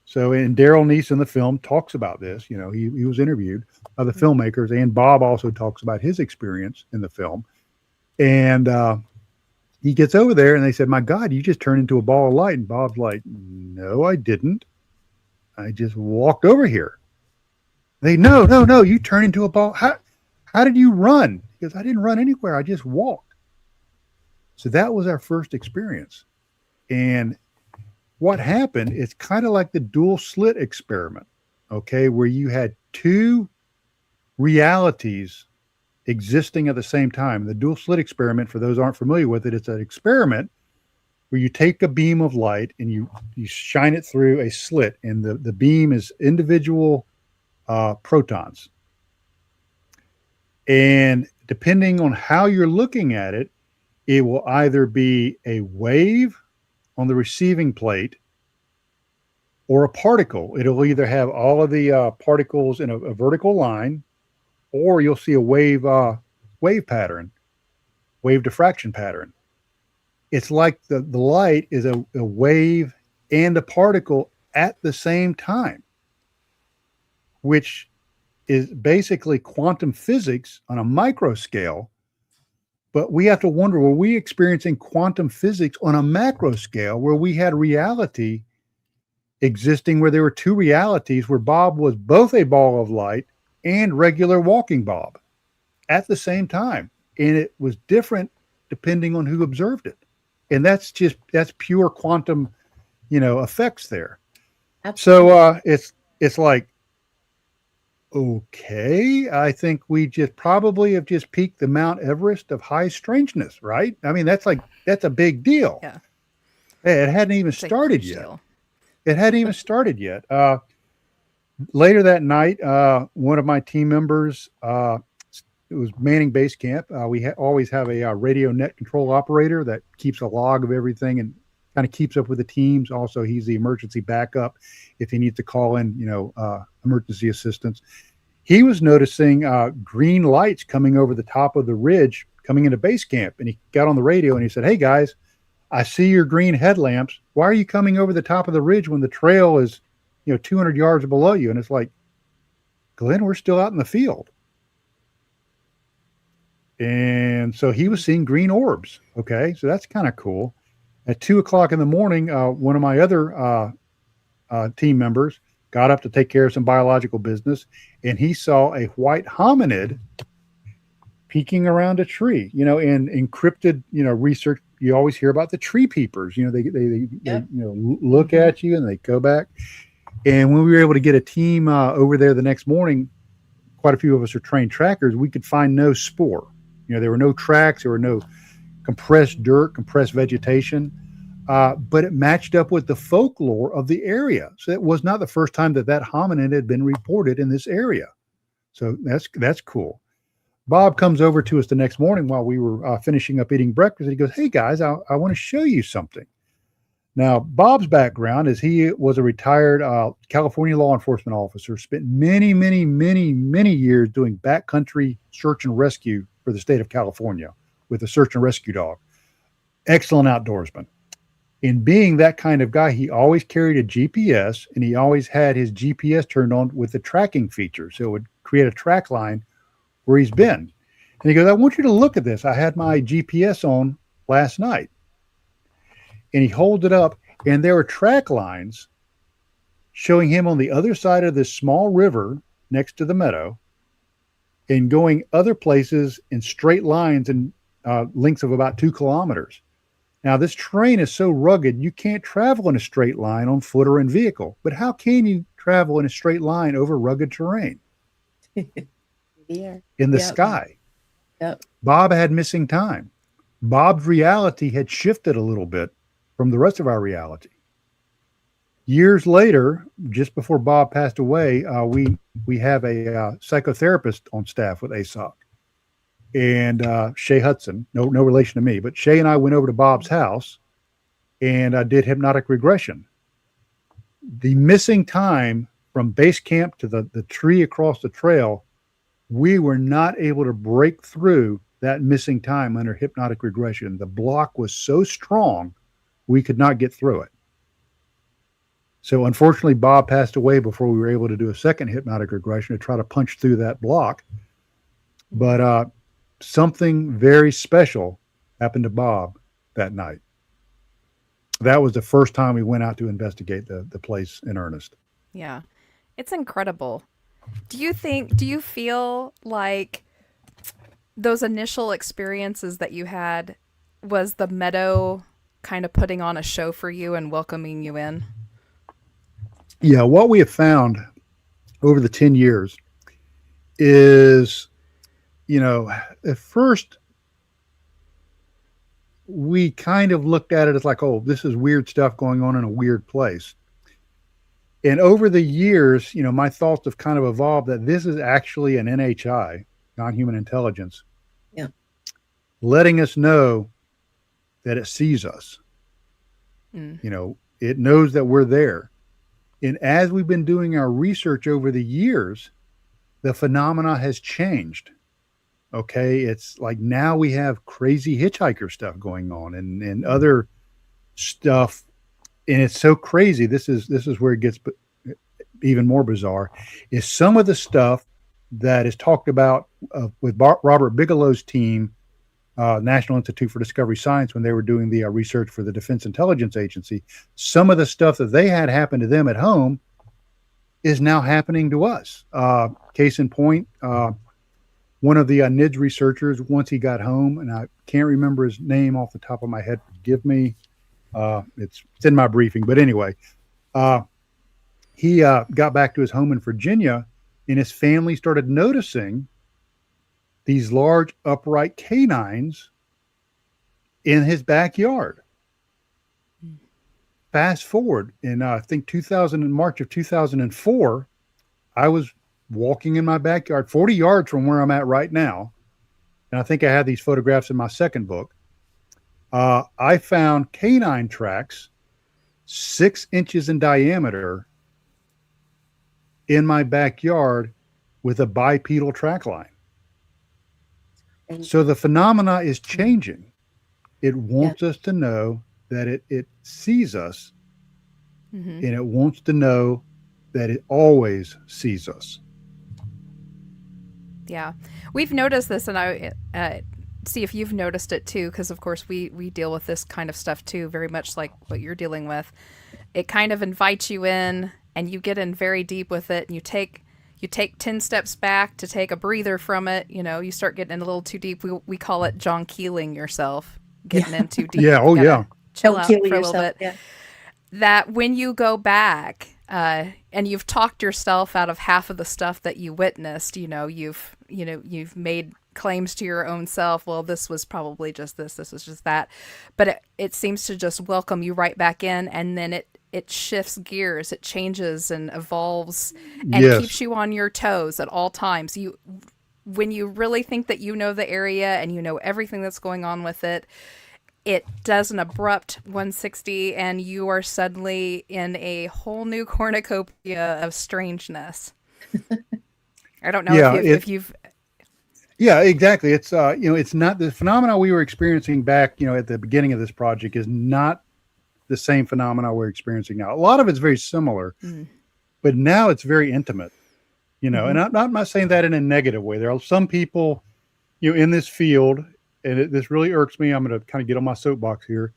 S3: So, and Daryl Neese in the film talks about this. You know, he was interviewed by the filmmakers, and Bob also talks about his experience in the film. And he gets over there, and they said, my God, you just turned into a ball of light. And Bob's like, no, I didn't. I just walked over here. They, no, you turned into a ball. How did you run? Because I didn't run anywhere. I just walked. So that was our first experience. And what happened, it's kind of like the dual slit experiment, okay, where you had two realities existing at the same time. The dual slit experiment, for those who aren't familiar with it, it's an experiment where you take a beam of light and you shine it through a slit, and the beam is individual protons. And depending on how you're looking at it, it will either be a wave on the receiving plate or a particle. It'll either have all of the particles in a vertical line, or you'll see a wave pattern, wave diffraction pattern. It's like the light is a wave and a particle at the same time, which is basically quantum physics on a micro scale. But we have to wonder, were we experiencing quantum physics on a macro scale where we had reality existing, where there were two realities, where Bob was both a ball of light and regular walking Bob at the same time? And it was different depending on who observed it. And that's pure quantum, effects there. Absolutely. So it's like, okay, I think we just probably have just peaked the Mount Everest of high strangeness, right? I mean, that's a big deal.
S2: Yeah.
S3: Hey, it hadn't even started yet. It hadn't even started yet. Later that night, one of my team members, it was manning base camp. We always have a radio net control operator that keeps a log of everything and kind of keeps up with the teams. Also, he's the emergency backup if he needs to call in, emergency assistance. He was noticing green lights coming over the top of the ridge coming into base camp. And he got on the radio and he said, hey guys, I see your green headlamps. Why are you coming over the top of the ridge when the trail is, 200 yards below you? And it's like, Glenn, we're still out in the field. And so he was seeing green orbs. Okay. So that's kind of cool. At 2:00 in the morning, one of my other team members got up to take care of some biological business, and he saw a white hominid peeking around a tree. In encrypted, research, you always hear about the tree peepers. They look at you and they go back. And when we were able to get a team over there the next morning, quite a few of us are trained trackers. We could find no spoor. There were no tracks. There were no compressed dirt, compressed vegetation. But it matched up with the folklore of the area. So it was not the first time that hominid had been reported in this area. So that's cool. Bob comes over to us the next morning while we were finishing up eating breakfast. And he goes, hey guys, I want to show you something. Now, Bob's background is he was a retired California law enforcement officer, spent many, many, many, many years doing backcountry search and rescue for the state of California with a search and rescue dog. Excellent outdoorsman. In being that kind of guy, he always carried a GPS, and he always had his GPS turned on with the tracking feature. So it would create a track line where he's been. And he goes, I want you to look at this. I had my GPS on last night. And he holds it up, and there are track lines showing him on the other side of this small river next to the meadow. and going other places in straight lines and lengths of about 2 kilometers. Now, this terrain is so rugged, you can't travel in a straight line on foot or in vehicle. But how can you travel in a straight line over rugged terrain?
S1: Yeah.
S3: In the sky.
S1: Yep.
S3: Bob had missing time. Bob's reality had shifted a little bit from the rest of our reality. Years later, just before Bob passed away, we have a psychotherapist on staff with ASOC. And Trey Hudson, no relation to me, but Trey and I went over to Bob's house and I did hypnotic regression. The missing time from base camp to the tree across the trail, we were not able to break through that missing time under hypnotic regression. The block was so strong, we could not get through it. So unfortunately, Bob passed away before we were able to do a second hypnotic regression to try to punch through that block. But something very special happened to Bob that night. That was the first time we went out to investigate the place in earnest.
S2: Yeah. It's incredible. Do you feel like those initial experiences that you had was the Meadow kind of putting on a show for you and welcoming you in?
S3: Yeah, what we have found over the 10 years is, at first we kind of looked at it as like, oh, this is weird stuff going on in a weird place. And over the years, my thoughts have kind of evolved that this is actually an NHI, non-human intelligence, letting us know that it sees us. It knows that we're there. And as we've been doing our research over the years, the phenomena has changed. Okay. It's like now we have crazy hitchhiker stuff going on and other stuff. And it's so crazy. This is where it gets even more bizarre, is some of the stuff that is talked about with Robert Bigelow's team, National Institute for Discovery Science, when they were doing the research for the Defense Intelligence Agency. Some of the stuff that they had happen to them at home is now happening to us. Case in point, one of the NIDS researchers, once he got home, and I can't remember his name off the top of my head, forgive me. It's in my briefing, but anyway, he got back to his home in Virginia, and his family started noticing these large upright canines in his backyard. Fast forward in I think March of 2004, I was walking in my backyard 40 yards from where I'm at right now. And I think I had these photographs in my second book. I found canine tracks 6 inches in diameter in my backyard with a bipedal track line. So the phenomena is changing. It wants us to know that it sees us, and it wants to know that it always sees us.
S2: Yeah. We've noticed this, and I see if you've noticed it too, because of course we deal with this kind of stuff too, very much like what you're dealing with. It kind of invites you in, and you get in very deep with it, and you take 10 steps back to take a breather from it. You start getting in a little too deep. We call it John Keeling yourself, getting in too deep.
S3: Yeah. Oh, yeah.
S2: Chill
S1: Don't
S2: out
S1: kill
S2: for a
S1: yourself.
S2: little bit.
S1: Yeah.
S2: That when you go back and you've talked yourself out of half of the stuff that you witnessed, you've made claims to your own self. Well, this was probably just this was just that. But it seems to just welcome you right back in, and then it shifts gears, it changes and evolves and keeps you on your toes at all times. When you really think that you know the area and you know everything that's going on with it, it does an abrupt 160 and you are suddenly in a whole new cornucopia of strangeness. I don't know if you've...
S3: Yeah, exactly. It's, it's not the phenomena we were experiencing back, at the beginning of this project is not the same phenomena we're experiencing now. A lot of it's very similar, but now it's very intimate, and I'm not saying that in a negative way. There are some people, in this field, and this really irks me. I'm going to kind of get on my soapbox here,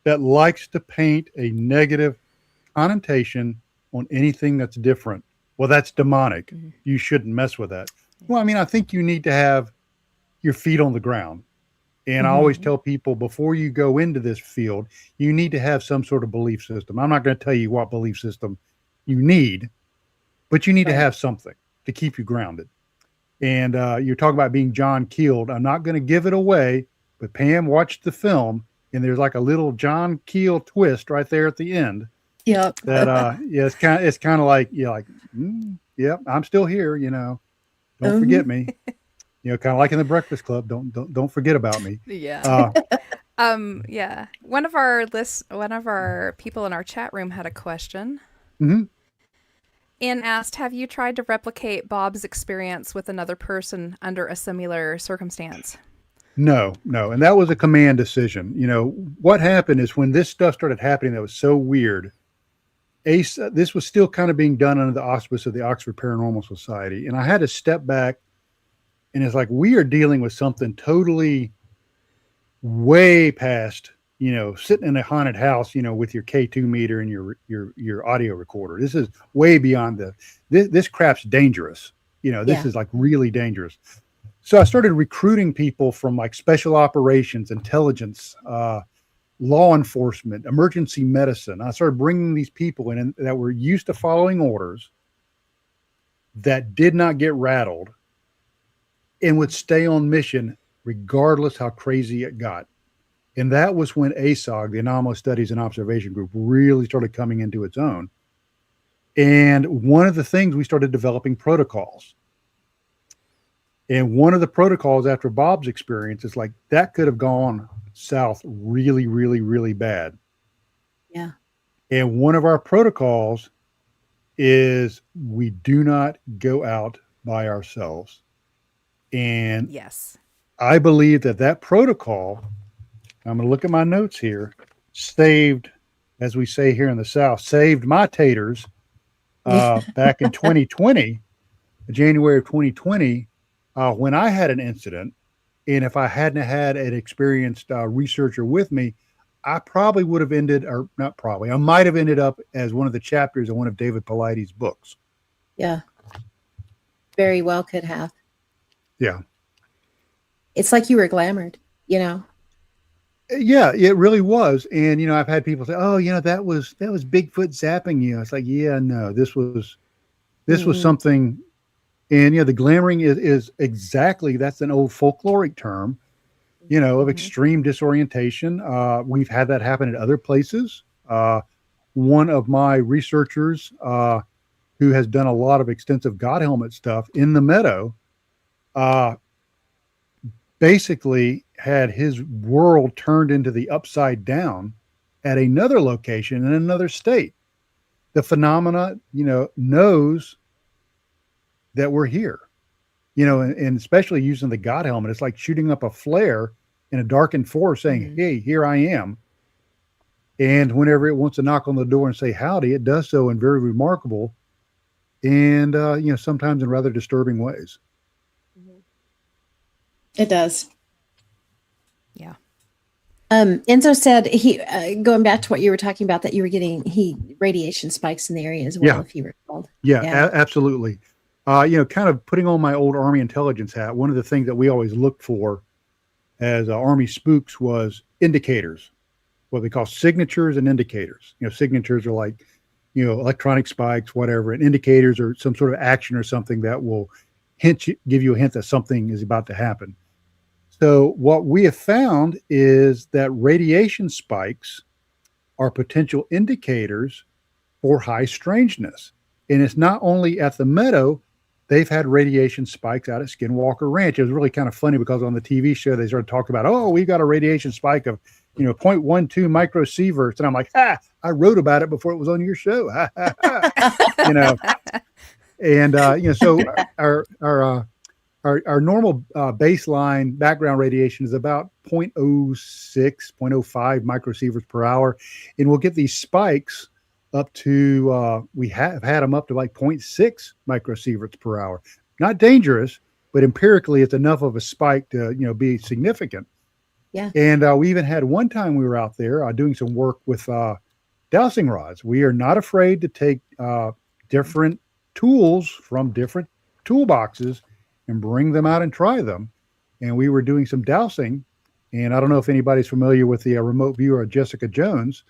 S3: that likes to paint a negative connotation on anything that's different. Well, that's demonic. You shouldn't mess with that. Well, I mean, I think you need to have your feet on the ground. And I always tell people before you go into this field, you need to have some sort of belief system. I'm not going to tell you what belief system you need, but you need to
S1: Right.
S3: have something to keep you grounded. And you're talking about being John Keeled. I'm not going to give it away, but Pam watched the film, and there's like a little John Keel twist right there at the end.
S1: Yep.
S3: That yeah, it's kind of like yep, I'm still here. Don't forget me. Kind of like in the Breakfast Club. Don't forget about me.
S2: Yeah. Yeah. One of our people in our chat room had a question
S3: Mhm.
S2: and asked, "Have you tried to replicate Bob's experience with another person under a similar circumstance?"
S3: No, and that was a command decision. What happened is when this stuff started happening, that was so weird. This was still kind of being done under the auspice of the Oxford Paranormal Society, and I had to step back. And it's like we are dealing with something totally way past, sitting in a haunted house, with your K2 meter and your audio recorder. This is way beyond this crap's dangerous. This is like really dangerous. So I started recruiting people from like special operations, intelligence, law enforcement, emergency medicine. I started bringing these people in that were used to following orders, that did not get rattled, and would stay on mission regardless how crazy it got. And that was when ASOG, the Anomalous Studies and Observation Group, really started coming into its own. And one of the things, we started developing protocols. And one of the protocols after Bob's experience is like, that could have gone south really, really, really bad.
S1: Yeah.
S3: And one of our protocols is we do not go out by ourselves. And
S2: Yes,
S3: I believe that protocol, I'm going to look at my notes here, saved, as we say here in the South, saved my taters back in 2020, January of 2020, when I had an incident. And if I hadn't had an experienced researcher with me, I probably would have I might have ended up as one of the chapters in one of David Paulides' books.
S1: Yeah. Very well could have.
S3: Yeah.
S1: It's like you were glamored,
S3: Yeah, it really was. And, I've had people say, oh, that was Bigfoot zapping you. It's like, yeah, no, this was something. And, the glamoring is exactly, that's an old folkloric term, of extreme disorientation. We've had that happen at other places. One of my researchers, who has done a lot of extensive God helmet stuff in the Meadow, basically had his world turned into the upside down at another location in another state. The phenomena, knows that we're here, and especially using the God helmet. It's like shooting up a flare in a darkened forest saying, hey, here I am. And whenever it wants to knock on the door and say howdy, it does so in very remarkable and, sometimes in rather disturbing ways.
S1: It does.
S2: yeah.
S1: Enzo said he, going back to what you were talking about, that you were getting radiation spikes in the area as well,
S3: Yeah.
S1: if you recalled.
S3: Yeah. Absolutely. Kind of putting on my old Army intelligence hat, one of the things that we always looked for as Army spooks was indicators, what we call signatures and indicators. Signatures are like, electronic spikes, whatever, and indicators are some sort of action or something that will give you a hint that something is about to happen. So what we have found is that radiation spikes are potential indicators for high strangeness. And it's not only at the Meadow, they've had radiation spikes out at Skinwalker Ranch. It was really kind of funny because on the TV show, they started talking about, oh, we got a radiation spike of, 0.12 microsieverts. And I'm like, I wrote about it before it was on your show. And, so our normal baseline background radiation is about 0.06, 0.05 microsieverts per hour. And we'll get these spikes up to, we have had them up to like 0.6 microsieverts per hour. Not dangerous, but empirically it's enough of a spike to, be significant.
S1: Yeah.
S3: And we even had one time we were out there doing some work with dowsing rods. We are not afraid to take different tools from different toolboxes and bring them out and try them. And we were doing some dowsing. And I don't know if anybody's familiar with the remote viewer Jessica Jones.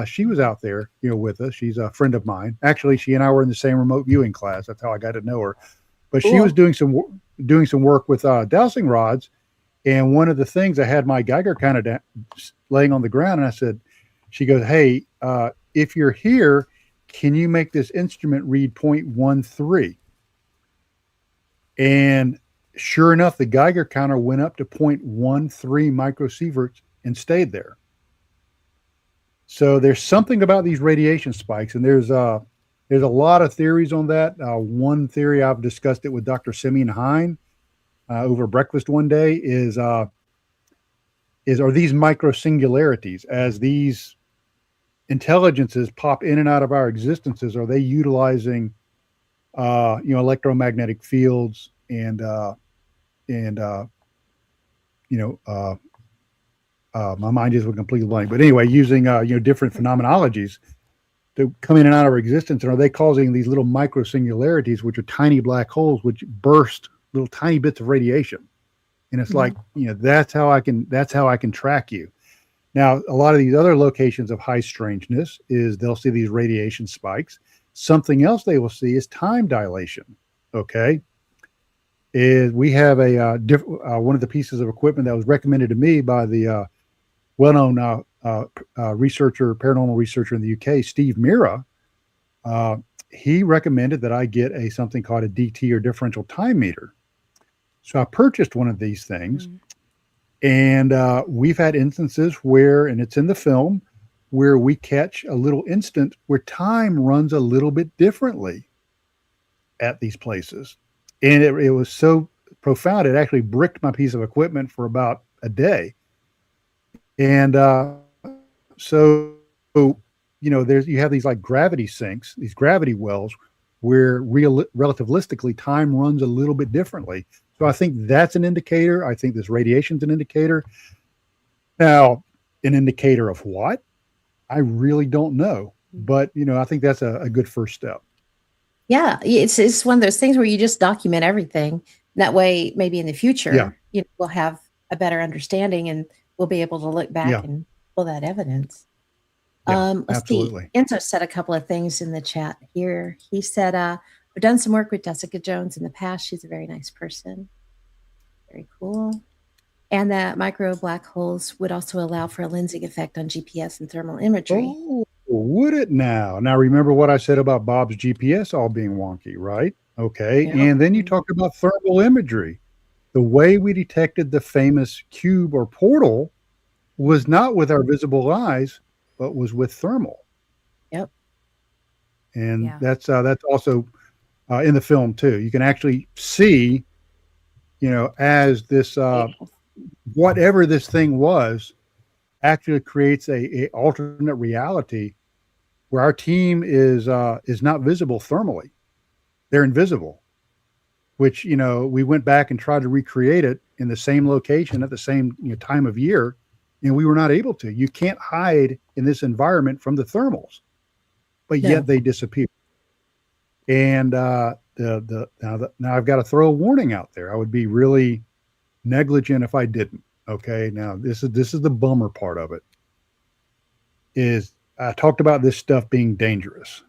S3: She was out there, with us. She's a friend of mine. Actually, she and I were in the same remote viewing class. That's how I got to know her. But she was doing some work with dowsing rods. And one of the things, I had my Geiger counter laying on the ground, and I said, she goes, "Hey, if you're here, can you make this instrument read 0.13?" And sure enough, the Geiger counter went up to 0.13 microsieverts and stayed there. So there's something about these radiation spikes, and there's a lot of theories on that. One theory, I've discussed it with Dr. Simeon Hine over breakfast one day, is are these microsingularities, as these intelligences pop in and out of our existences, are they utilizing electromagnetic fields and my mind just went completely blank. But anyway, using different phenomenologies to come in and out of our existence, and are they causing these little microsingularities, which are tiny black holes, which burst little tiny bits of radiation? And it's like, that's how I can track you. Now, a lot of these other locations of high strangeness is they'll see these radiation spikes. Something else they will see is time dilation. Okay. Is we have one of the pieces of equipment that was recommended to me by the well-known paranormal researcher in the UK, Steve Mira. He recommended that I get something called a DT, or differential time meter. So I purchased one of these things, and we've had instances where, and it's in the film, where we catch a little instant where time runs a little bit differently at these places. And it was so profound, it actually bricked my piece of equipment for about a day. And so you have these like gravity sinks, these gravity wells, where relativistically time runs a little bit differently. So I think that's an indicator. I think this radiation's an indicator. Now, an indicator of what? I really don't know. But, I think that's a good first step.
S1: Yeah, it's one of those things where you just document everything. That way, maybe in the future, we'll have a better understanding, and we'll be able to look back and pull that evidence. Let's
S3: absolutely.
S1: see. Enzo said a couple of things in the chat here. He said, we've done some work with Jessica Jones in the past. She's a very nice person. Very cool. And that micro black holes would also allow for a lensing effect on GPS and thermal imagery.
S3: Oh, would it now? Now, remember what I said about Bob's GPS all being wonky, right? Okay. Yeah. And then you talked about thermal imagery. The way we detected the famous cube or portal was not with our visible eyes, but was with thermal.
S1: Yep.
S3: And that's also in the film too. You can actually see, as this whatever this thing was actually creates a alternate reality where our team is not visible thermally. They're invisible, which, we went back and tried to recreate it in the same location at the same time of year, and we were not able to. You can't hide in this environment from the thermals, but yet they disappear. And now I've got to throw a warning out there. I would be really negligent if I didn't. Okay. Now this is the bummer part of it. Is I talked about this stuff being dangerous.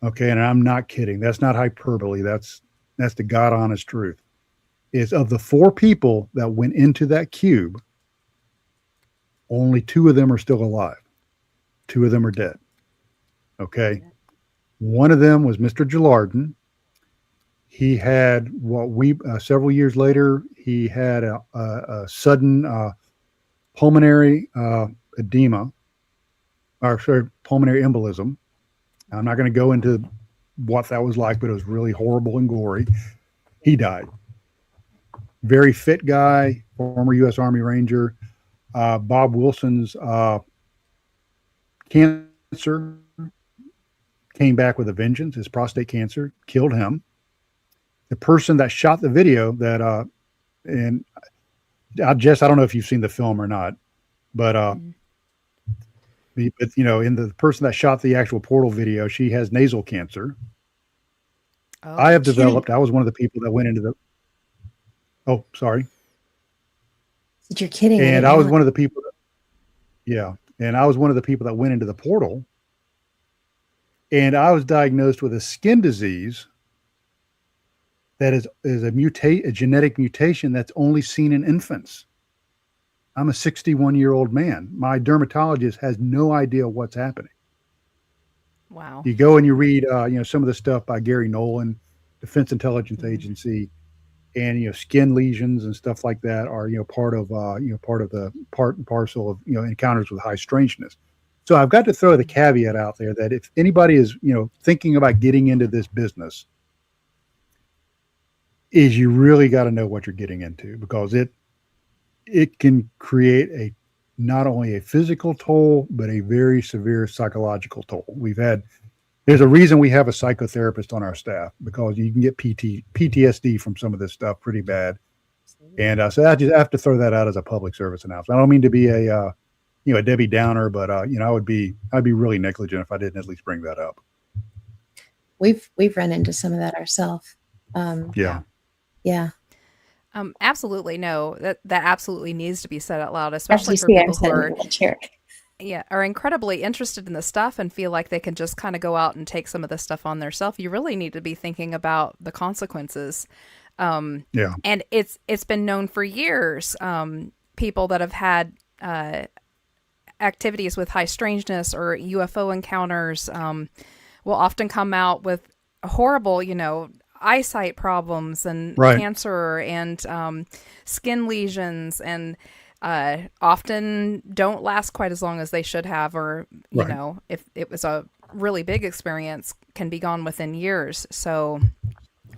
S3: Okay. And I'm not kidding. That's not hyperbole. That's the God honest truth. Is of the 4 people that went into that cube, only 2 of them are still alive. 2 of them are dead. Okay. One of them was Mr. Gilardin. He had several years later, he had a sudden pulmonary edema, pulmonary embolism. I'm not going to go into what that was like, but it was really horrible and gory. He died. Very fit guy, former U.S. Army Ranger. Bob Wilson's cancer came back with a vengeance. His prostate cancer killed him. The person that shot the video and Jess, I don't know if you've seen the film or not, but in the person that shot the actual portal video, she has nasal cancer. I have developed. I was one of the people that went into Oh, sorry.
S1: Said, you're kidding.
S3: And I was one of the people. Yeah. And I was one of the people that went into the portal. And I was diagnosed with a skin disease that is a genetic mutation that's only seen in infants. I'm a 61-year-old man. My dermatologist has no idea what's happening.
S2: Wow.
S3: You go and you read, some of the stuff by Gary Nolan, Defense Intelligence Agency, and skin lesions and stuff like that are part of the part and parcel of encounters with high strangeness. So I've got to throw the caveat out there that if anybody is thinking about getting into this business, is you really got to know what you're getting into, because it can create not only a physical toll but a very severe psychological toll. There's a reason we have a psychotherapist on our staff, because you can get PTSD from some of this stuff pretty bad. And so I just have to throw that out as a public service announcement. I don't mean to be a Debbie Downer, but I'd be really negligent if I didn't at least bring that up.
S1: We've run into some of that ourselves.
S3: Yeah.
S2: Absolutely. No, that absolutely needs to be said out loud, especially for
S1: I'm
S2: people who are,
S1: in the chair.
S2: are incredibly interested in this stuff and feel like they can just kind of go out and take some of this stuff on themselves. You really need to be thinking about the consequences. And it's been known for years. People that have had activities with high strangeness or UFO encounters will often come out with horrible, eyesight problems and cancer and skin lesions, and often don't last quite as long as they should have, or if it was a really big experience, can be gone within years. So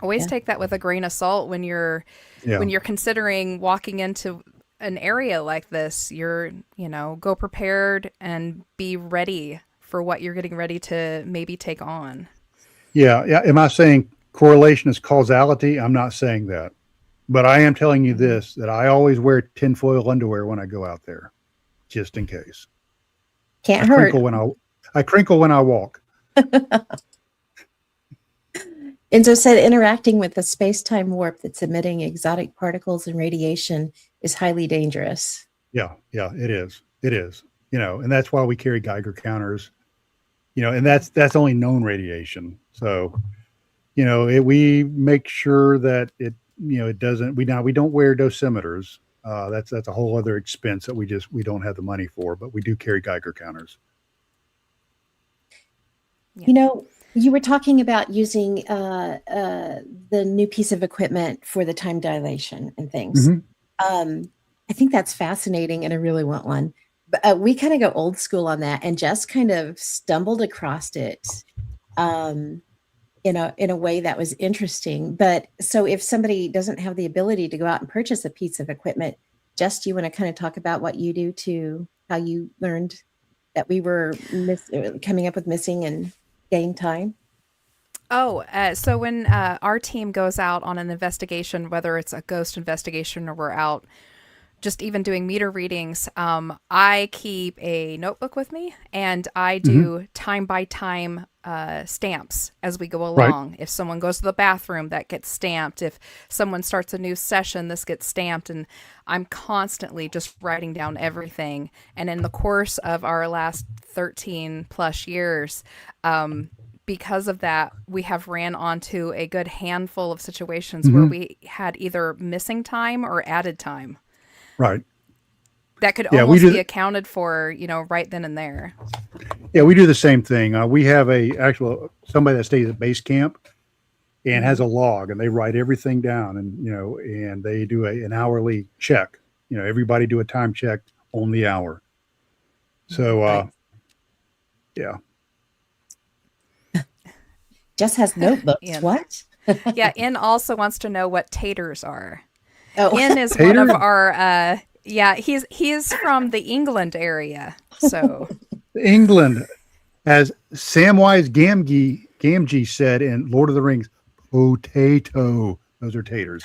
S2: always take that with a grain of salt when you're considering walking into an area like this. You're go prepared and be ready for what you're getting ready to maybe take on.
S3: Am I saying correlation is causality? I'm not saying that, but I am telling you this, that I always wear tinfoil underwear when I go out there, just in case.
S1: Can't hurt.
S3: I crinkle when I walk.
S1: Enzo said interacting with the space-time warp that's emitting exotic particles and radiation is highly dangerous.
S3: Yeah, it is. It is. And that's why we carry Geiger counters. And that's only known radiation. So, we make sure that it doesn't. We don't wear dosimeters. That's a whole other expense that we don't have the money for. But we do carry Geiger counters.
S1: Yeah. You were talking about using the new piece of equipment for the time dilation and things.
S3: Mm-hmm.
S1: I think that's fascinating, and I really want one. But we kind of go old school on that, and Jess kind of stumbled across it in a way that was interesting. But so if somebody doesn't have the ability to go out and purchase a piece of equipment, Jess, do you want to kind of talk about what you do to how you learned that we were coming up with missing and gain time?
S2: So when our team goes out on an investigation, whether it's a ghost investigation or we're out just even doing meter readings, I keep a notebook with me, and I do time by time stamps as we go along. If someone goes to the bathroom, that gets stamped. If someone starts a new session, this gets stamped. And I'm constantly just writing down everything. And in the course of our last 13 plus years, because of that, we have ran onto a good handful of situations where we had either missing time or added time.
S3: Right.
S2: That could almost be accounted for, right then and there.
S3: Yeah, we do the same thing. We have somebody that stays at base camp and has a log, and they write everything down, and and they do an hourly check. Everybody do a time check on the hour. So, yeah.
S1: Jess has notebooks.
S2: Ian.
S1: What?
S2: Yeah, Ian also wants to know what taters are.
S1: Oh,
S2: Ian is one of our. He's from the England area. So
S3: England, as Samwise Gamgee said in Lord of the Rings, potato. Those are taters.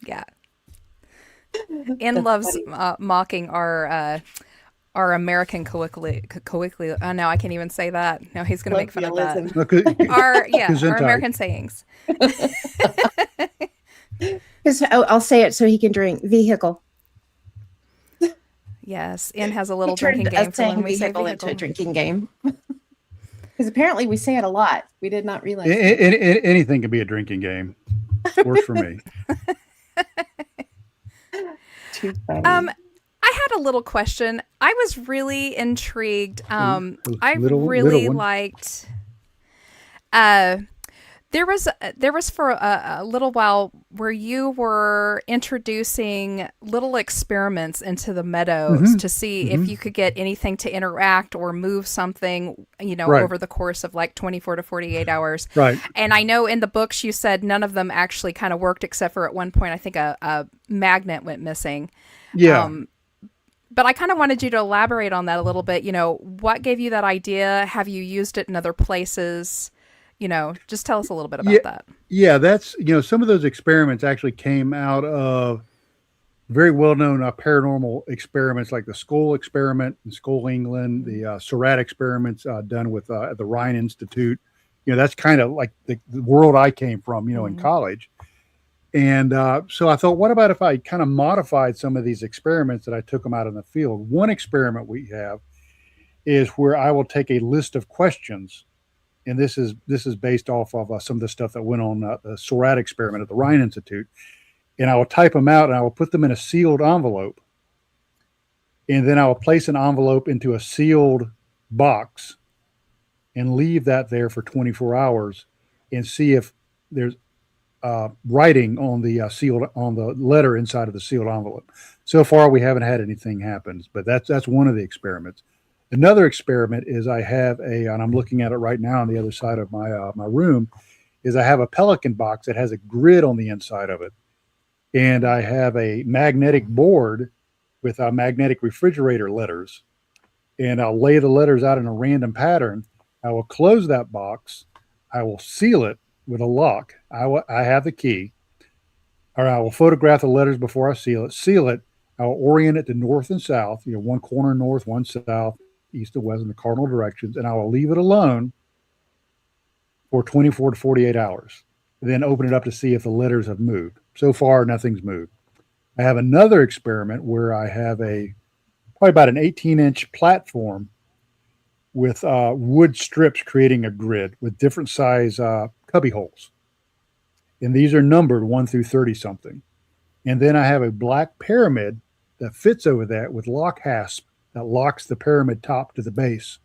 S2: Yeah. Ian loves mocking our American colloquially. No, I can't even say that. No, he's going to make fun of that. Our American sayings.
S1: I'll say it so he can drink. Vehicle.
S2: Yes, and has a
S1: He
S2: little
S1: turned
S2: drinking
S1: us
S2: game for when
S1: saying
S2: we say
S1: vehicle into a
S2: vehicle.
S1: drinking game. Because apparently we say it a lot. We did not realize.
S3: Anything can be a drinking game. Works for me.
S1: Too funny.
S2: I had a little question. I was really intrigued. I
S3: Little
S2: really
S3: one.
S2: liked. There was for a little while where you were introducing little experiments into the meadows to see if you could get anything to interact or move something,
S3: Right.
S2: over the course of like 24 to 48 hours.
S3: Right.
S2: And I know in the books you said none of them actually kind of worked except for at one point I think a magnet went missing.
S3: Yeah.
S2: But I kind of wanted you to elaborate on that a little bit. What gave you that idea? Have you used it in other places? Just tell us a little bit about that.
S3: Yeah, that's, some of those experiments actually came out of very well-known paranormal experiments like the Skull experiment in Skull, England, the Surratt experiments done with at the Rhine Institute. That's kind of like the world I came from, in college. And so I thought, what about if I kind of modified some of these experiments that I took them out in the field? One experiment we have is where I will take a list of questions, and this is based off of some of the stuff that went on the Surratt experiment at the Rhine Institute, and I will type them out and I will put them in a sealed envelope, and then I will place an envelope into a sealed box and leave that there for 24 hours and see if there's writing on the letter inside of the sealed envelope. So far, we haven't had anything happen, but that's one of the experiments. Another experiment is I have and I'm looking at it right now on the other side of my my room, is I have a Pelican box that has a grid on the inside of it, and I have a magnetic board with magnetic refrigerator letters, and I'll lay the letters out in a random pattern. I will close that box. I will seal it with a lock. I have the key, or I will photograph the letters before I seal it. I will orient it to north and south, one corner north, one south, east and west in the cardinal directions, and I will leave it alone for 24 to 48 hours. Then open it up to see if the letters have moved. So far, nothing's moved. I have another experiment where I have probably about an 18-inch platform with wood strips creating a grid with different size cubby holes. And these are numbered 1 through 30 something. And then I have a black pyramid that fits over that with lock hasp that locks the pyramid top to the base.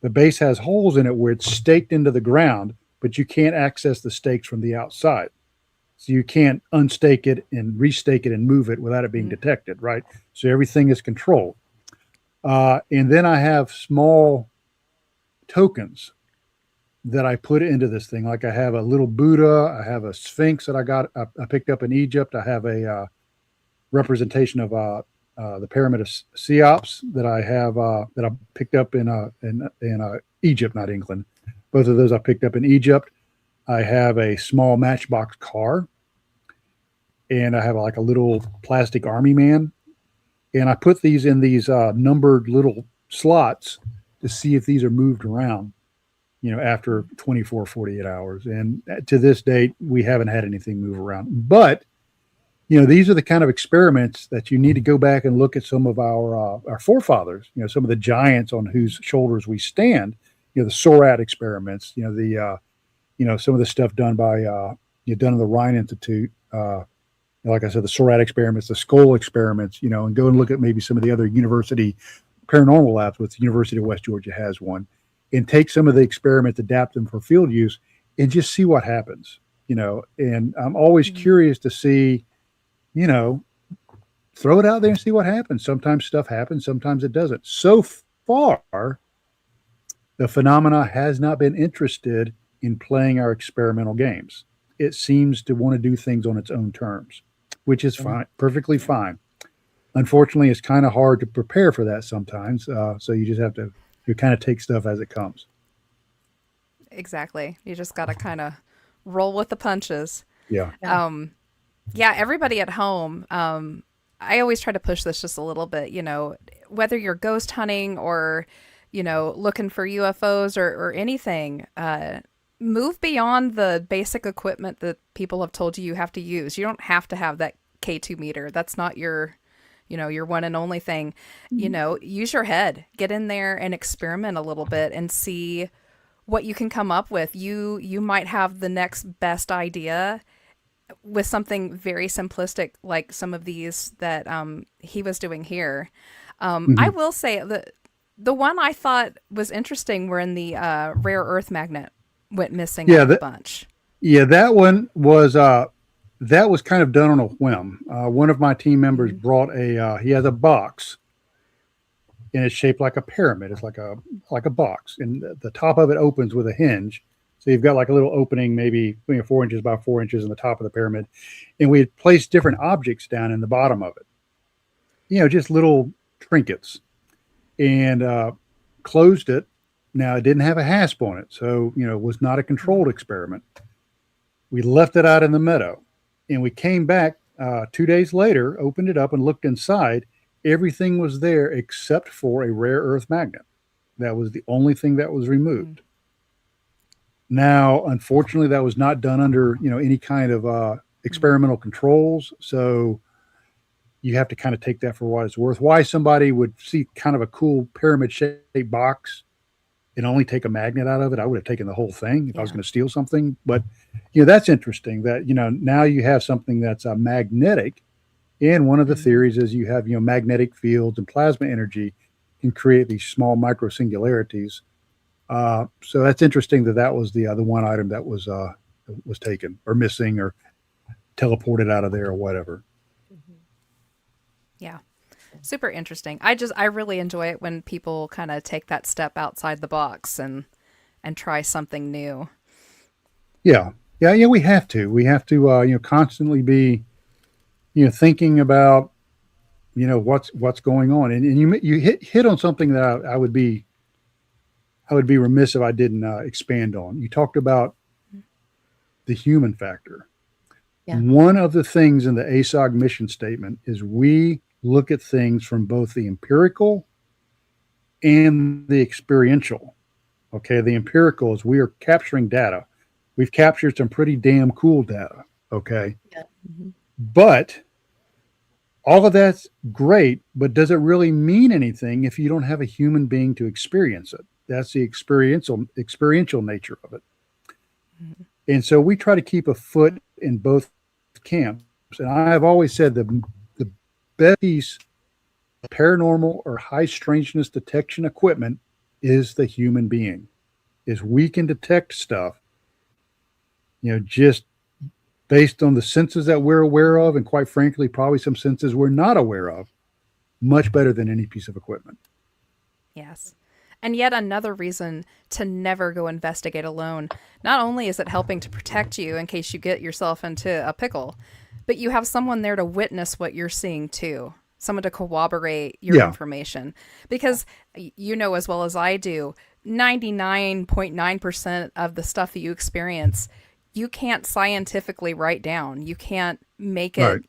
S3: The base has holes in it where it's staked into the ground, but you can't access the stakes from the outside. So you can't unstake it and restake it and move it without it being detected, right? So everything is controlled. And then I have small tokens that I put into this thing. Like I have a little Buddha, I have a Sphinx that I picked up in Egypt. I have a representation of the pyramid of Cheops that I have that I picked up in Egypt, not England. Both of those I picked up in Egypt. I have a small Matchbox car, and I have like a little plastic army man, and I put these in these numbered little slots to see if these are moved around, after 24, 48 hours. And to this date, we haven't had anything move around. But, these are the kind of experiments that you need to go back and look at some of our forefathers, some of the giants on whose shoulders we stand, the Surratt experiments, some of the stuff done by, done in the Rhine Institute, like I said, the Surratt experiments, the Skull experiments, and go and look at maybe some of the other university paranormal labs, with the University of West Georgia has one, and take some of the experiments, adapt them for field use, and just see what happens, and I'm always curious to see, throw it out there and see what happens. Sometimes stuff happens, sometimes it doesn't. So far, the phenomena has not been interested in playing our experimental games. It seems to want to do things on its own terms, which is fine, perfectly fine. Unfortunately, it's kind of hard to prepare for that sometimes. So you just have to kind of take stuff as it comes.
S2: Exactly. You just got to kind of roll with the punches.
S3: Yeah.
S2: Yeah, everybody at home, I always try to push this just a little bit, whether you're ghost hunting or, looking for UFOs or anything, move beyond the basic equipment that people have told you have to use. You don't have to have that K2 meter. That's not your, your one and only thing. Use your head. Get in there and experiment a little bit and see what you can come up with. You might have the next best idea with something very simplistic like some of these that he was doing here. I will say that the one I thought was interesting when the rare earth magnet went missing out of a bunch.
S3: Yeah, that one was kind of done on a whim. One of my team members brought he has a box, and it's shaped like a pyramid. It's like a box, and the top of it opens with a hinge. So you've got like a little opening, maybe 4 inches by 4 inches in the top of the pyramid. And we had placed different objects down in the bottom of it, just little trinkets, and closed it. Now, it didn't have a hasp on it, so, it was not a controlled experiment. We left it out in the meadow, and we came back 2 days later, opened it up and looked inside. Everything was there except for a rare earth magnet. That was the only thing that was removed. Now, unfortunately, that was not done under, any kind of experimental controls. So you have to kind of take that for what it's worth. Why somebody would see kind of a cool pyramid-shaped box and only take a magnet out of it, I would have taken the whole thing if I was going to steal something. But, that's interesting that, now you have something that's magnetic. And one of the theories is you have, magnetic fields and plasma energy can create these small micro singularities. So that's interesting that was the one item that was taken or missing or teleported out of there or whatever.
S2: Yeah. Super interesting. I really enjoy it when people kind of take that step outside the box and try something new.
S3: Yeah. We have to, constantly be, thinking about, what's going on. And you hit on something that I would be remiss if I didn't expand on. You talked about the human factor. Yeah. One of the things in the ASOG mission statement is we look at things from both the empirical and the experiential. Okay, the empirical is we are capturing data. We've captured some pretty damn cool data. Okay, but all of that's great, but does it really mean anything if you don't have a human being to experience it? That's the experiential nature of it. And so we try to keep a foot in both camps. And I have always said the best piece of paranormal or high strangeness detection equipment is the human being. Is we can detect stuff, just based on the senses that we're aware of, and quite frankly, probably some senses we're not aware of, much better than any piece of equipment.
S2: Yes. And yet another reason to never go investigate alone. Not only is it helping to protect you in case you get yourself into a pickle, but you have someone there to witness what you're seeing too. Someone to corroborate your information. Because as well as I do, 99.9% of the stuff that you experience, you can't scientifically write down. You can't make it,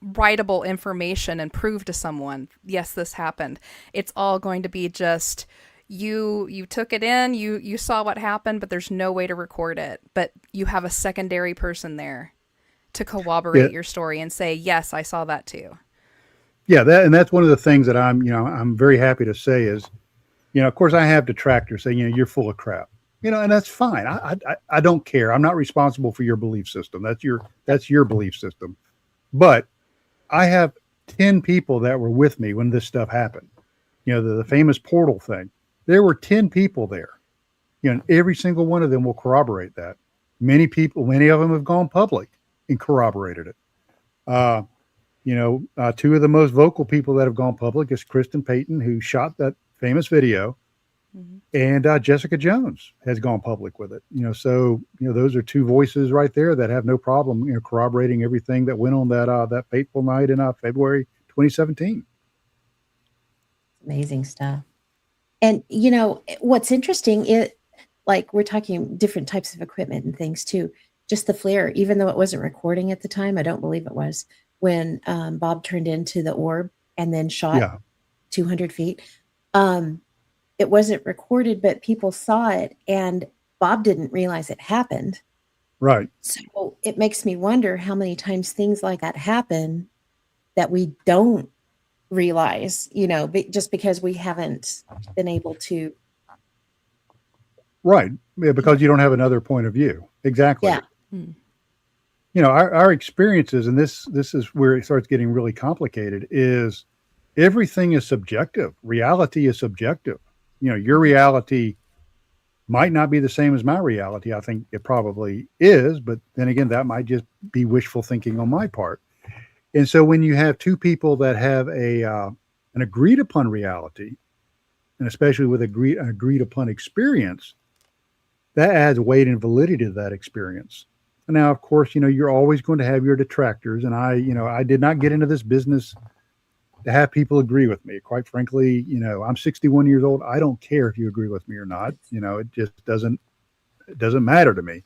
S2: writable information and prove to someone, yes, this happened. It's all going to be just you took it in, you saw what happened, but there's no way to record it. But you have a secondary person there to corroborate your story and say, yes, I saw that too.
S3: Yeah, that's one of the things that I'm very happy to say is, of course I have detractors saying, you're full of crap. And that's fine. I don't care. I'm not responsible for your belief system. That's your belief system. But I have 10 people that were with me when this stuff happened. The famous portal thing. There were 10 people there. And every single one of them will corroborate that. Many of them have gone public and corroborated it. Two of the most vocal people that have gone public is Kristen Payton, who shot that famous video. And Jessica Jones has gone public with it. So those are two voices right there that have no problem corroborating everything that went on that fateful night in February 2017.
S1: Amazing stuff. And what's interesting is, like, we're talking different types of equipment and things too. Just the flare, even though it wasn't recording at the time, I don't believe it was, when Bob turned into the orb and then shot 200 feet. it wasn't recorded, but people saw it, and Bob didn't realize it happened.
S3: Right.
S1: So it makes me wonder how many times things like that happen that we don't realize, just because we haven't been able to.
S3: Right. Yeah, because you don't have another point of view. Exactly.
S1: Yeah.
S3: Our experiences, and this is where it starts getting really complicated, is everything is subjective. Reality is subjective. Your reality might not be the same as my reality. I think it probably is, but then again, that might just be wishful thinking on my part. And so when you have two people that have an agreed upon reality, and especially with agreed upon experience, that adds weight and validity to that experience. And now, of course, you're always going to have your detractors. And I did not get into this business to have people agree with me. Quite frankly, I'm 61 years old. I don't care if you agree with me or not. It just doesn't matter to me.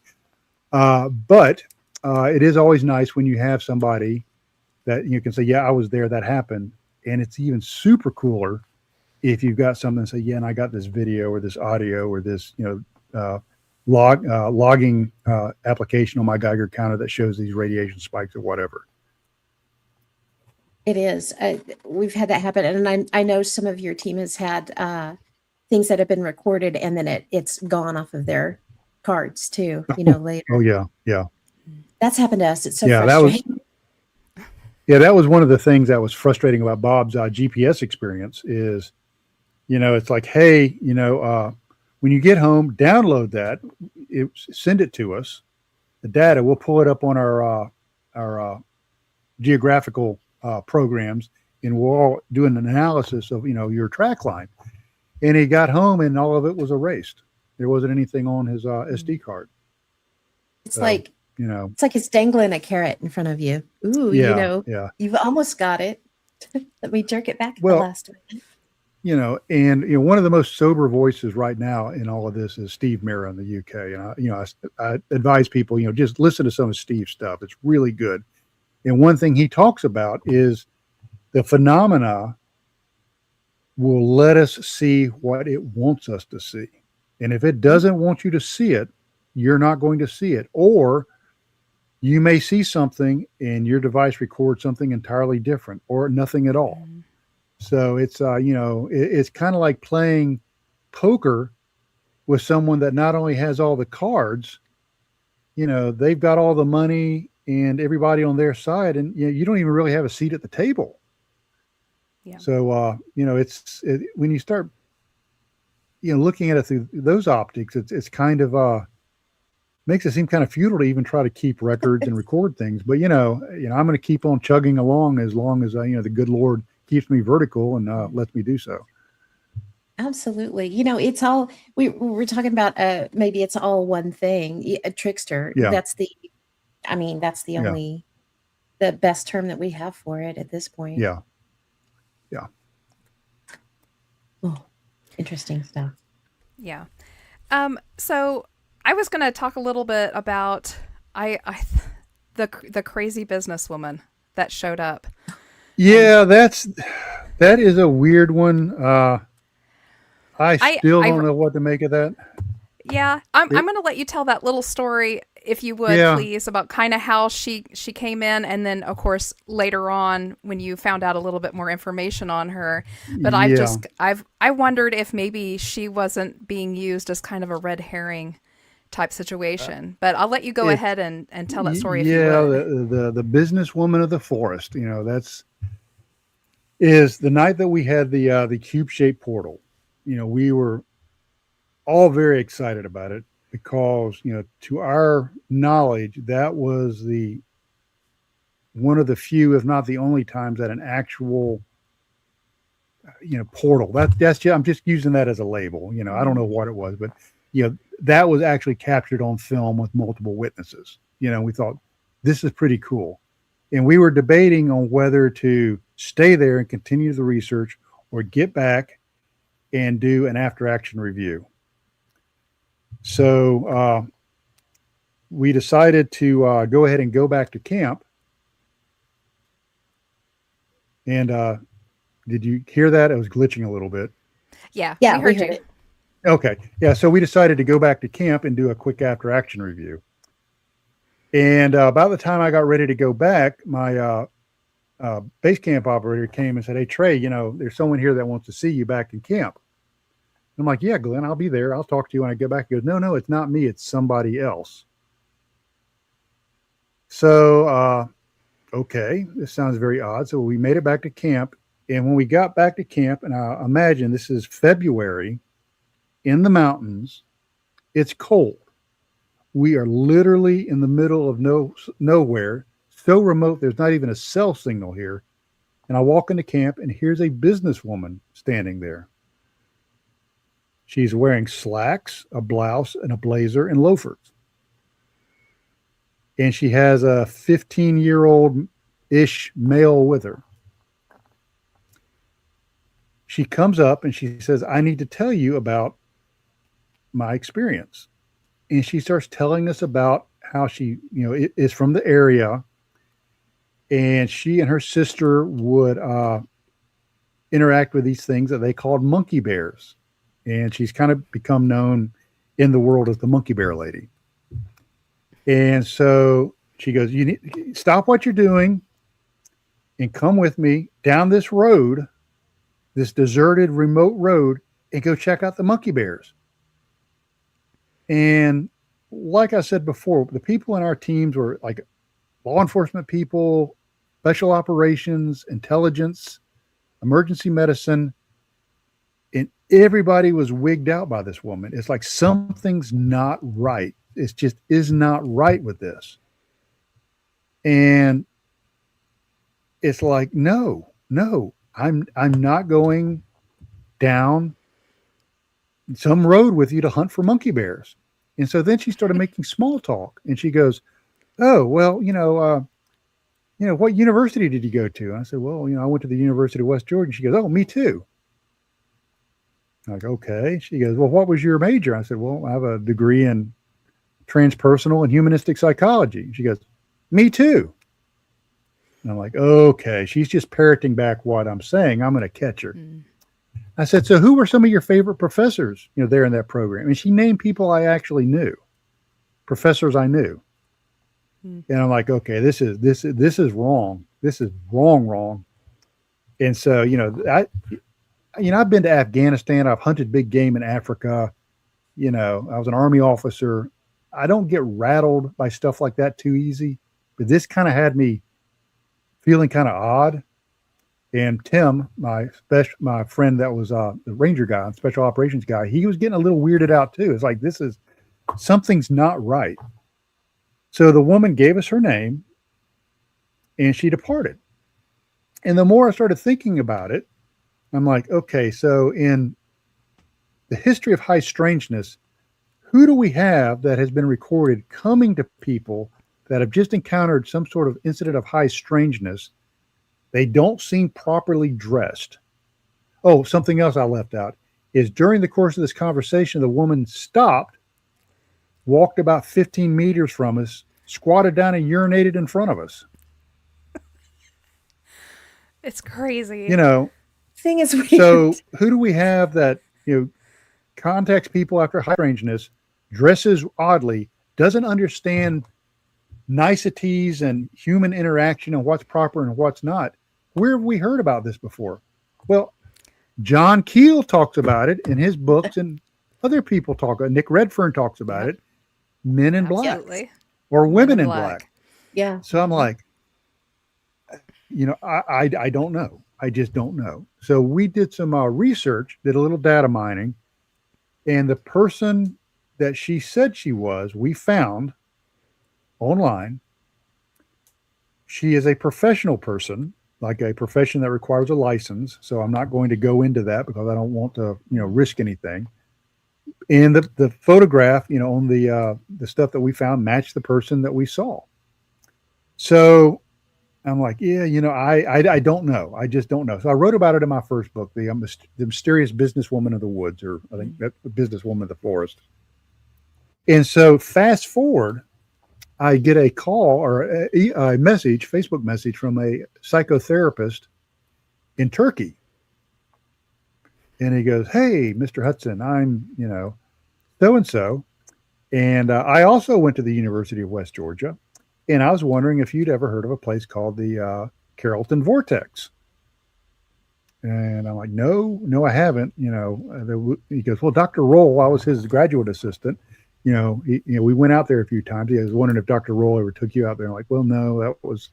S3: But it is always nice when you have somebody that you can say, yeah, I was there, that happened. And it's even super cooler if you've got something to say, yeah, and I got this video or this audio or this, logging application on my Geiger counter that shows these radiation spikes or whatever.
S1: It is. We've had that happen. And I know some of your team has had things that have been recorded and then it's gone off of their cards too, later.
S3: Oh, yeah. Yeah.
S1: That's happened to us. It's so
S3: Yeah,
S1: frustrating.
S3: that was one of the things that was frustrating about Bob's GPS experience is, it's like, hey, when you get home, download that, send it to us, the data, we'll pull it up on our geographical programs, and we'll all do an analysis of, your track line. And he got home and all of it was erased. There wasn't anything on his SD card.
S1: It's like, it's like it's dangling a carrot in front of you. Ooh,
S3: yeah.
S1: You've almost got it. Let me jerk it back
S3: Well,
S1: the last one.
S3: One of the most sober voices right now in all of this is Steve Mera in the UK. And I advise people, just listen to some of Steve's stuff. It's really good. And one thing he talks about is the phenomena will let us see what it wants us to see. And if it doesn't want you to see it, you're not going to see it. Or you may see something and your device records something entirely different or nothing at all. Mm-hmm. So it's, it's kind of like playing poker with someone that not only has all the cards, they've got all the money and everybody on their side, and you don't even really have a seat at the table. Yeah. So, when you start, looking at it through those optics, it's kind of, makes it seem kind of futile to even try to keep records and record things. But, I'm going to keep on chugging along as long as, the good Lord keeps me vertical and lets me do so.
S1: Absolutely. It's all, we're talking about, maybe it's all one thing, a trickster.
S3: Yeah.
S1: That's the only, the best term that we have for it at this point.
S3: Yeah. Yeah.
S1: Oh, interesting stuff.
S2: Yeah. So I was going to talk a little bit about the crazy businesswoman that showed up.
S3: Yeah, that is a weird one. I still don't know what to make of that.
S2: Yeah, I'm going to let you tell that little story, if you would, please, about kind of how she came in, and then, of course, later on when you found out a little bit more information on her. But I wondered if maybe she wasn't being used as kind of a red herring type situation. But I'll let you go ahead and tell that story if you would.
S3: Yeah, the businesswoman of the forest. Is the night that we had the cube-shaped portal. We were all very excited about it because, to our knowledge, that was one of the few, if not the only times that an actual, portal, that's just, I'm just using that as a label. I don't know what it was, but, that was actually captured on film with multiple witnesses. We thought this is pretty cool. And we were debating on whether to stay there and continue the research or get back and do an after action review. So we decided to go ahead and go back to camp. And did you hear that? It was glitching a little bit.
S2: Yeah,
S1: Yeah,
S2: we heard
S1: heard
S2: you.
S1: it.
S3: Okay. Yeah. So we decided to go back to camp and do a quick after action review. And about the time I got ready to go back, my base camp operator came and said, "Hey, Trey, there's someone here that wants to see you back in camp." I'm like, "Yeah, Glenn, I'll be there. I'll talk to you when I get back." He goes, "No, it's not me. It's somebody else." So, okay, this sounds very odd. So we made it back to camp. And when we got back to camp, and I imagine this is February in the mountains, it's cold. We are literally in the middle of nowhere, so remote, there's not even a cell signal here. And I walk into camp, and here's a businesswoman standing there. She's wearing slacks, a blouse, and a blazer, and loafers. And she has a 15-year-old-ish male with her. She comes up, and she says, "I need to tell you about my experience." And she starts telling us about how she, is from the area, and she and her sister would interact with these things that they called monkey bears. And she's kind of become known in the world as the monkey bear lady. And so she goes, "You need stop what you're doing and come with me down this road, this deserted, remote road, and go check out the monkey bears." And like I said before, the people in our teams were like law enforcement people, special operations, intelligence, emergency medicine, and everybody was wigged out by this woman. It's like something's not right. It just is not right with this. And it's like, no, I'm not going down some road with you to hunt for monkey bears. And so then she started making small talk, and she goes, "Oh, well, what university did you go to?" And I said, "Well, I went to the University of West Georgia." She goes, "Oh, me too." I'm like, "Okay." She goes, "Well, what was your major?" I said, "Well, I have a degree in transpersonal and humanistic psychology." She goes, "Me too." And I'm like, "Okay, she's just parroting back what I'm saying. I'm going to catch her." I said, "So who were some of your favorite professors, there in that program?" And she named people I actually knew, professors I knew. And I'm like, "Okay, this is wrong. This is wrong." And so, I've been to Afghanistan. I've hunted big game in Africa. I was an Army officer. I don't get rattled by stuff like that too easy, but this kind of had me feeling kind of odd. And Tim, my friend that was the ranger guy, special operations guy, he was getting a little weirded out too. It's like, something's not right. So the woman gave us her name, and she departed. And the more I started thinking about it, I'm like, okay, so in the history of high strangeness, who do we have that has been recorded coming to people that have just encountered some sort of incident of high strangeness? They don't seem properly dressed. Oh, something else I left out is during the course of this conversation, the woman stopped, walked about 15 meters from us, squatted down and urinated in front of us.
S2: It's crazy.
S1: Thing is weird.
S3: So who do we have that, contacts people after high strangeness, dresses oddly, doesn't understand niceties and human interaction and what's proper and what's not? Where have we heard about this before? Well, John Keel talks about it in his books, and other people talk. Nick Redfern talks about it. Men in Black,
S2: Absolutely.
S3: or Women in Black.
S1: Yeah.
S3: So I'm like, I don't know. I just don't know. So we did some research, did a little data mining, and the person that she said she was, we found online. She is a professional person, like a profession that requires a license. So I'm not going to go into that because I don't want to, risk anything. And the photograph, on the stuff that we found matched the person that we saw. So I'm like, yeah, I don't know. I just don't know. So I wrote about it in my first book, the Mysterious Businesswoman of the Woods, or I think that's the Businesswoman of the Forest. And so fast forward, I get a call or a message, Facebook message from a psychotherapist in Turkey. And he goes, "Hey, Mr. Hudson, I'm, so and so. And I also went to the University of West Georgia. And I was wondering if you'd ever heard of a place called the Carrollton Vortex." And I'm like, no, I haven't. He goes, "Well, Dr. Roll, I was his graduate assistant. We went out there a few times. He was wondering if Dr. Roll ever took you out there." I'm like, "Well, no, that was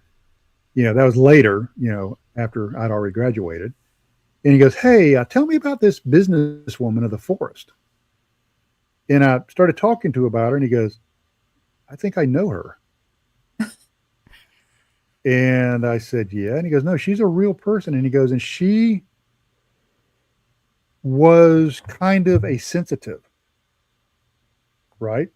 S3: later, after I'd already graduated." And he goes, "Hey, tell me about this businesswoman of the forest." And I started talking to him about her, and he goes, "I think I know her." And I said, "Yeah." And he goes, "No, she's a real person." And he goes, "And she was kind of a sensitive, right?"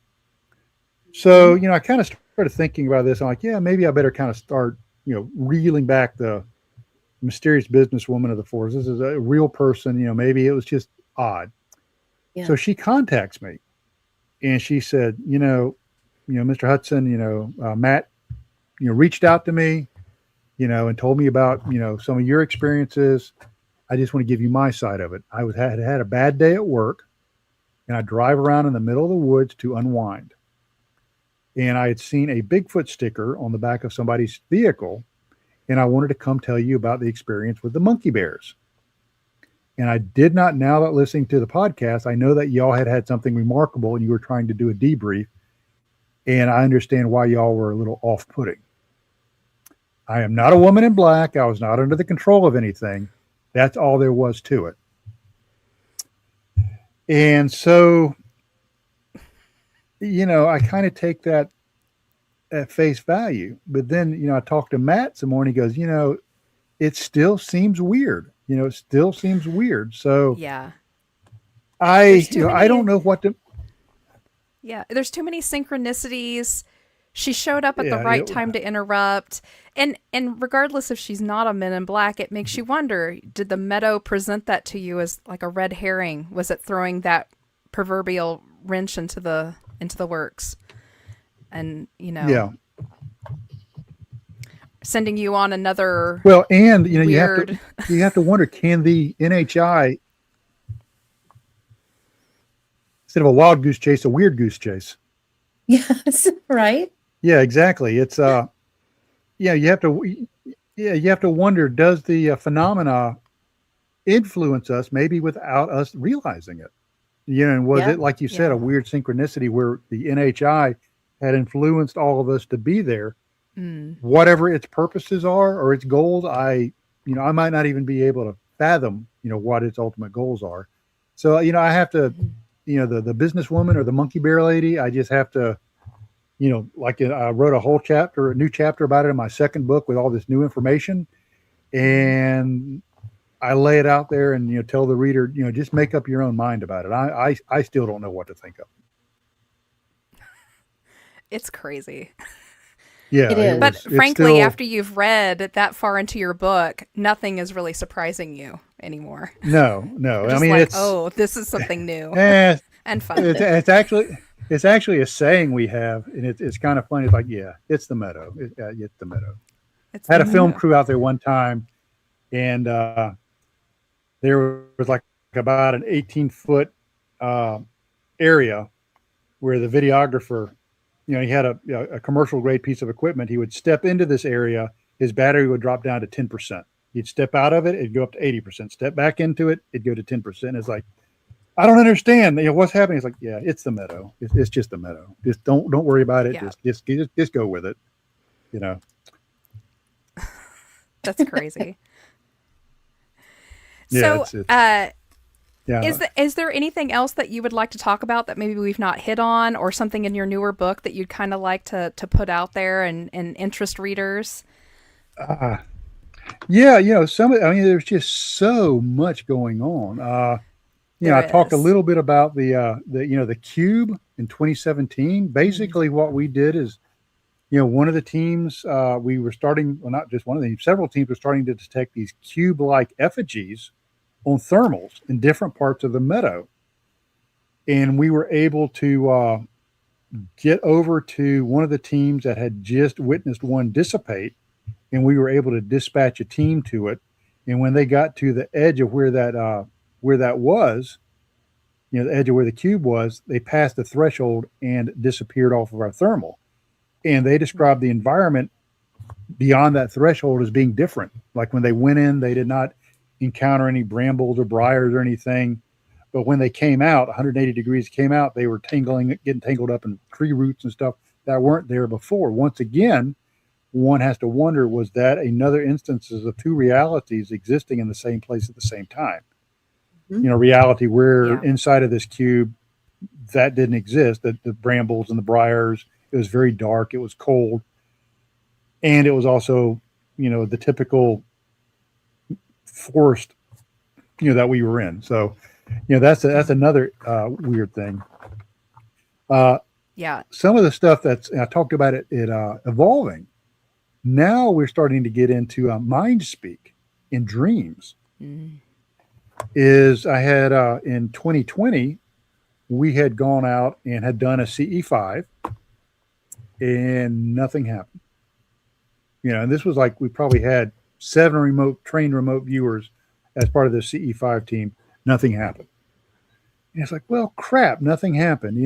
S3: So, I kind of started thinking about this. I'm like, yeah, maybe I better kind of start, reeling back the mysterious businesswoman of the forest. This is a real person. Maybe it was just odd.
S1: Yeah.
S3: So she contacts me and she said, "Mr. Hudson, Matt, reached out to me, and told me about, some of your experiences. I just want to give you my side of it. I had a bad day at work, and I drive around in the middle of the woods to unwind. And I had seen a Bigfoot sticker on the back of somebody's vehicle, and I wanted to come tell you about the experience with the monkey bears. And I did not, now that listening to the podcast, I know that y'all had something remarkable and you were trying to do a debrief, and I understand why y'all were a little off-putting. I am not a woman in black. I was not under the control of anything. That's all there was to it." And so, I kind of take that at face value. But then, I talked to Matt some more, and he goes, "It still seems weird. It still seems weird." So
S2: Yeah.
S3: I don't know what to.
S2: Yeah, there's too many synchronicities. She showed up at the
S3: Yeah,
S2: right time to interrupt. And regardless if she's not a Men in Black, it makes you wonder, did the Meadow present that to you as like a red herring? Was it throwing that proverbial wrench into the works? And,
S3: Yeah.
S2: sending you on another
S3: Well, and
S2: weird...
S3: you have to wonder, can the NHI, instead of a wild goose chase, a weird goose chase?
S1: Yes, right.
S3: Yeah, exactly. It's you have to wonder, does the phenomena influence us maybe without us realizing it? And was it, like you said, a weird synchronicity where the NHI had influenced all of us to be there? Whatever its purposes are or its goals, I might not even be able to fathom, what its ultimate goals are. So, I have to, the businesswoman or the monkey bear lady, I just have to, I wrote a new chapter about it in my second book with all this new information. And I lay it out there and, tell the reader, just make up your own mind about it. I still don't know what to think of.
S2: It's crazy.
S3: Yeah,
S1: it is.
S2: But frankly, after you've read that far into your book, nothing is really surprising you anymore.
S3: No.
S2: I mean, it's this is something new and fun.
S3: It's actually a saying we have, and it's kind of funny. It's like, yeah, it's the Meadow. It's the Meadow. I had a film crew out there one time, and there was like about an 18-foot area where the videographer, he had a commercial grade piece of equipment. He would step into this area, his battery would drop down to 10%. He'd step out of it, it'd go up to 80%. Step back into it, it'd go to 10%. It's like, I don't understand. What's happening? It's like, yeah, it's the Meadow. It's just the Meadow. Just don't worry about it.
S2: Yeah.
S3: Just go with it.
S2: That's crazy.
S3: Yeah,
S2: So,
S3: yeah.
S2: is there anything else that you would like to talk about that maybe we've not hit on, or something in your newer book that you'd kind of like to put out there and interest readers?
S3: Yeah, there's just so much going on. I talked a little bit about the cube in 2017. Basically, what we did is, one of the teams, we were starting, well, not just one of them, several teams were starting to detect these cube-like effigies on thermals in different parts of the Meadow. And we were able to get over to one of the teams that had just witnessed one dissipate, and we were able to dispatch a team to it. And when they got to the edge of where where that was, the edge of where the cube was, they passed the threshold and disappeared off of our thermal. And they described the environment beyond that threshold as being different. Like when they went in, they did not encounter any brambles or briars or anything. But when they came out, 180 degrees came out, they were getting tangled up in tree roots and stuff that weren't there before. Once again, one has to wonder, was that another instances of two realities existing in the same place at the same time? Reality where inside of this cube, that didn't exist, the brambles and the briars, it was very dark, it was cold. And it was also, the typical forest, that we were in. So, that's another weird thing. Some of the stuff I talked about it evolving. Now we're starting to get into mind speak in dreams. I had in 2020, we had gone out and had done a CE5 and nothing happened. And this was like, we probably had 7 trained remote viewers as part of the CE5 team. Nothing happened. And it's like, well, crap, nothing happened,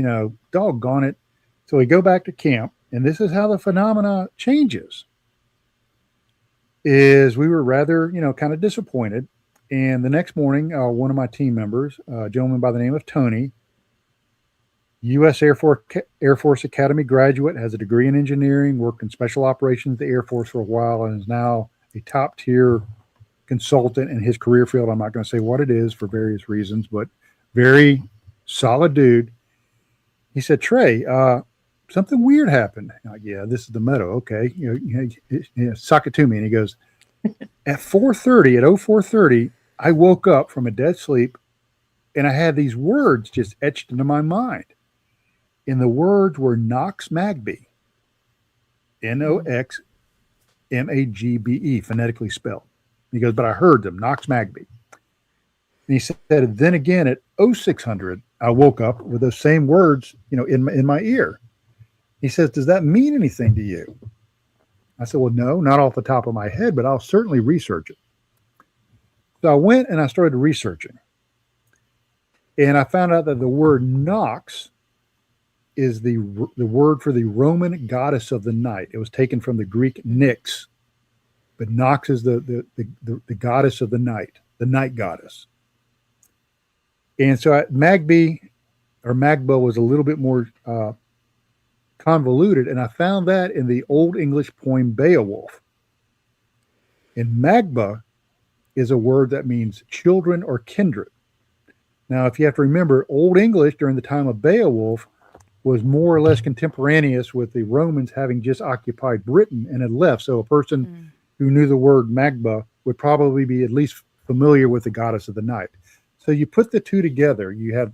S3: doggone it. So we go back to camp, and this is how the phenomena changes. Is we were rather, kind of disappointed. And the next morning, one of my team members, a gentleman by the name of Tony, U.S. Air Force Academy graduate, has a degree in engineering, worked in special operations at the Air Force for a while, and is now a top-tier consultant in his career field. I'm not going to say what it is for various reasons, but very solid dude. He said, Trey, something weird happened. I'm like, yeah, this is the Meadow. Okay. Suck it to me. And he goes, at 04:30, I woke up from a dead sleep and I had these words just etched into my mind. And the words were Knox Magbe, Noxmagbe, phonetically spelled. He goes, but I heard them, Knox Magbe. And he said, then again at 0600, I woke up with those same words, in my ear. He says, does that mean anything to you? I said, well, no, not off the top of my head, but I'll certainly research it. So I went and I started researching. And I found out that the word Nox is the word for the Roman goddess of the night. It was taken from the Greek Nyx, but Nox is the goddess of the night goddess. And so Magbe or Magba was a little bit more convoluted, and I found that in the Old English poem Beowulf. And Magba is a word that means children or kindred. Now, if you have to remember, Old English during the time of Beowulf was more or less contemporaneous with the Romans having just occupied Britain and had left. So a person who knew the word Magba would probably be at least familiar with the goddess of the night. So you put the two together, you have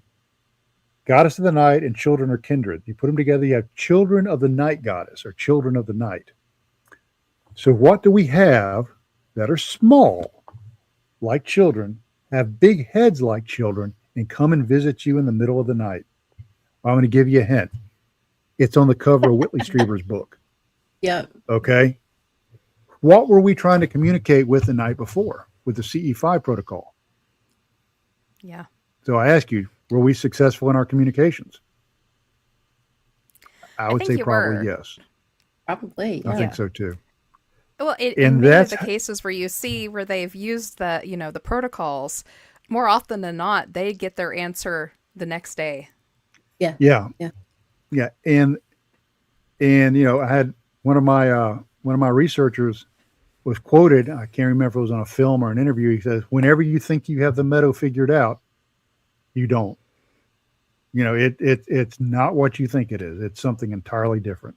S3: goddess of the night and children or kindred. You put them together, you have children of the night goddess or children of the night. So what do we have that are small, like children, have big heads like children, and come and visit you in the middle of the night? I'm going to give you a hint. It's on the cover of Whitley Strieber's book.
S4: Yep.
S3: Okay. What were we trying to communicate with the night before with the CE5 protocol?
S2: Yeah.
S3: So I ask you, were we successful in our communications? I would say probably yes.
S4: Probably. Yeah.
S3: I think so too.
S2: Well, in many of the cases where you see where they've used the, the protocols, more often than not, they get their answer the next day.
S4: Yeah.
S3: Yeah. Yeah. Yeah. And I had one of my researchers was quoted, I can't remember if it was on a film or an interview. He says, whenever you think you have the Meadow figured out, you don't. It's not what you think it is. It's something entirely different.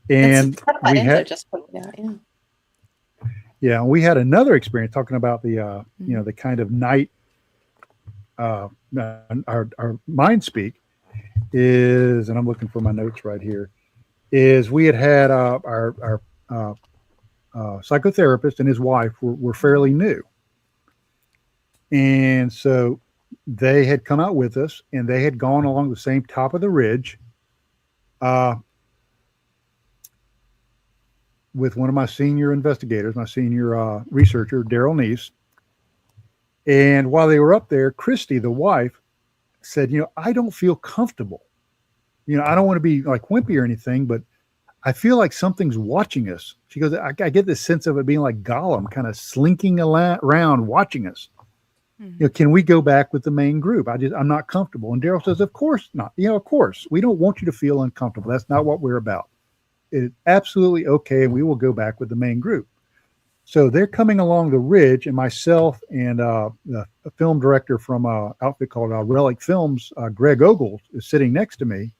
S3: And we had we had another experience talking about the the kind of night our mind speak is, and I'm looking for my notes right here, is we had our psychotherapist and his wife were fairly new. And so they had come out with us and they had gone along the same top of the ridge with one of my senior investigators, my senior researcher, Daryl Neese. And while they were up there, Christy, the wife, said, I don't feel comfortable. I don't want to be like wimpy or anything, but I feel like something's watching us. She goes, I get this sense of it being like Gollum, kind of slinking around watching us. Can we go back with the main group? I'm not comfortable. And Daryl says, of course not. Of course, we don't want you to feel uncomfortable. That's not what we're about. It's absolutely okay. And we will go back with the main group. So they're coming along the ridge, and myself and a film director from an outfit called Relic Films, Greg Ogle, is sitting next to me.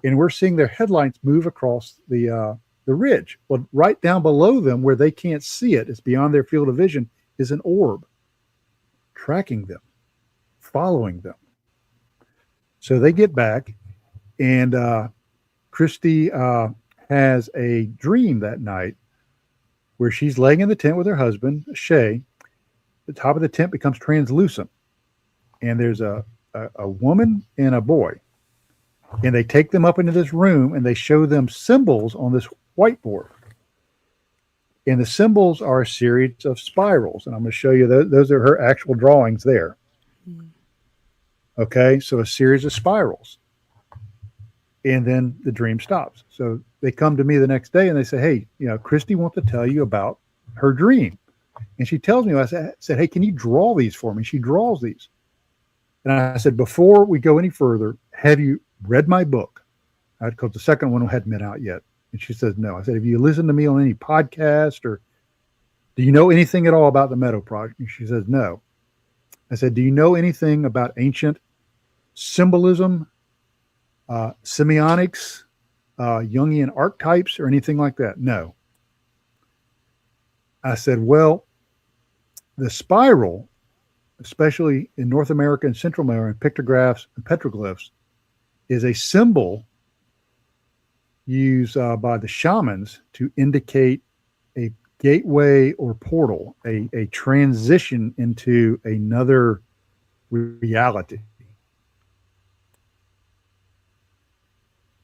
S3: And we're seeing their headlights move across the ridge. Well, right down below them, where they can't see it, it's beyond their field of vision, is an orb tracking them, following them. So they get back, and Christy has a dream that night where she's laying in the tent with her husband, Shay. The top of the tent becomes translucent, and there's a woman and a boy. And they take them up into this room, and they show them symbols on this whiteboard. And the symbols are a series of spirals. And I'm going to show you those are her actual drawings there. Okay, so a series of spirals. And then the dream stops. So they come to me the next day and they say, hey, Christy wants to tell you about her dream. And she tells me, I said, hey, can you draw these for me? She draws these. And I said, before we go any further, have you read my book? Because the second one hadn't been out yet. And she says, no. I said, have you listened to me on any podcast, or do you know anything at all about the Meadow Project? And she says, no. I said, do you know anything about ancient symbolism, semiotics, Jungian archetypes, or anything like that? No. I said, well, the spiral, especially in North America and Central America, pictographs and petroglyphs, is a symbol used by the shamans to indicate a gateway or portal, a transition into another reality.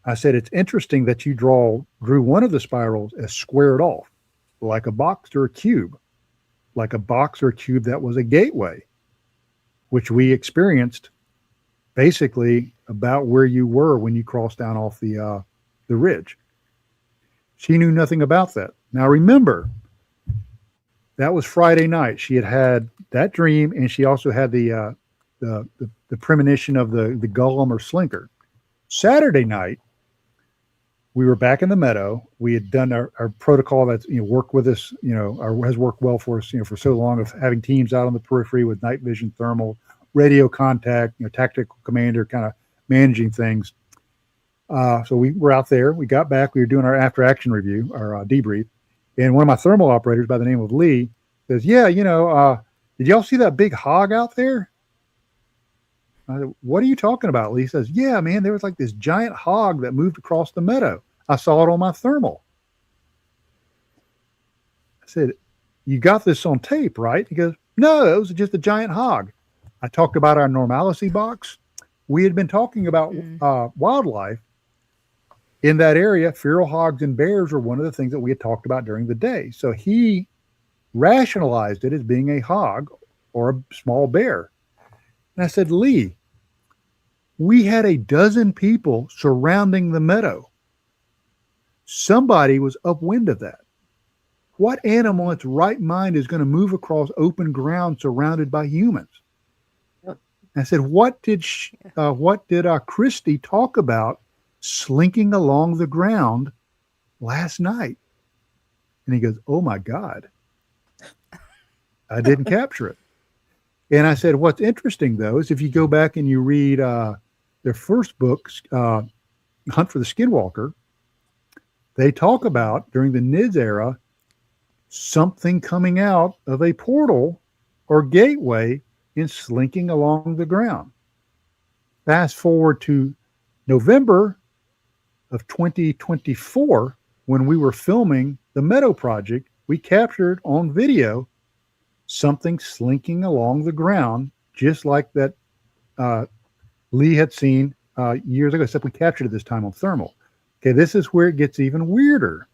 S3: I said, it's interesting that you drew one of the spirals as squared off, like a box or a cube, like a box or a cube that was a gateway, which we experienced basically about where you were when you crossed down off the ridge. She knew nothing about that. Now remember, that was Friday night. She had that dream, and she also had the premonition of the Gollum or Slinker. Saturday night, we were back in the Meadow. We had done our protocol that's worked with us, has worked well for us, for so long, of having teams out on the periphery with night vision, thermal, radio contact, tactical commander, kind of managing things. So we were out there. We got back. We were doing our after action review, our debrief, and one of my thermal operators by the name of Lee says, "Yeah, did y'all see that big hog out there?" I said, "What are you talking about?" Lee says, "Yeah, man, there was like this giant hog that moved across the meadow. I saw it on my thermal." I said, "You got this on tape, right?" He goes, "No, it was just a giant hog." I talked about our normalcy box. We had been talking about wildlife in that area. Feral hogs and bears were one of the things that we had talked about during the day. So he rationalized it as being a hog or a small bear. And I said, "Lee, we had a dozen people surrounding the meadow. Somebody was upwind of that. What animal in its right mind is going to move across open ground surrounded by humans?" I said, what did Christy talk about slinking along the ground last night? And he goes, "Oh my God, I didn't capture it." And I said, what's interesting though, is if you go back and you read their first book, Hunt for the Skinwalker, they talk about during the NIDS era, something coming out of a portal or gateway in slinking along the ground. Fast forward to November of 2024, when we were filming the Meadow Project, we captured on video something slinking along the ground, just like that Lee had seen years ago, except we captured it this time on thermal. Okay, this is where it gets even weirder.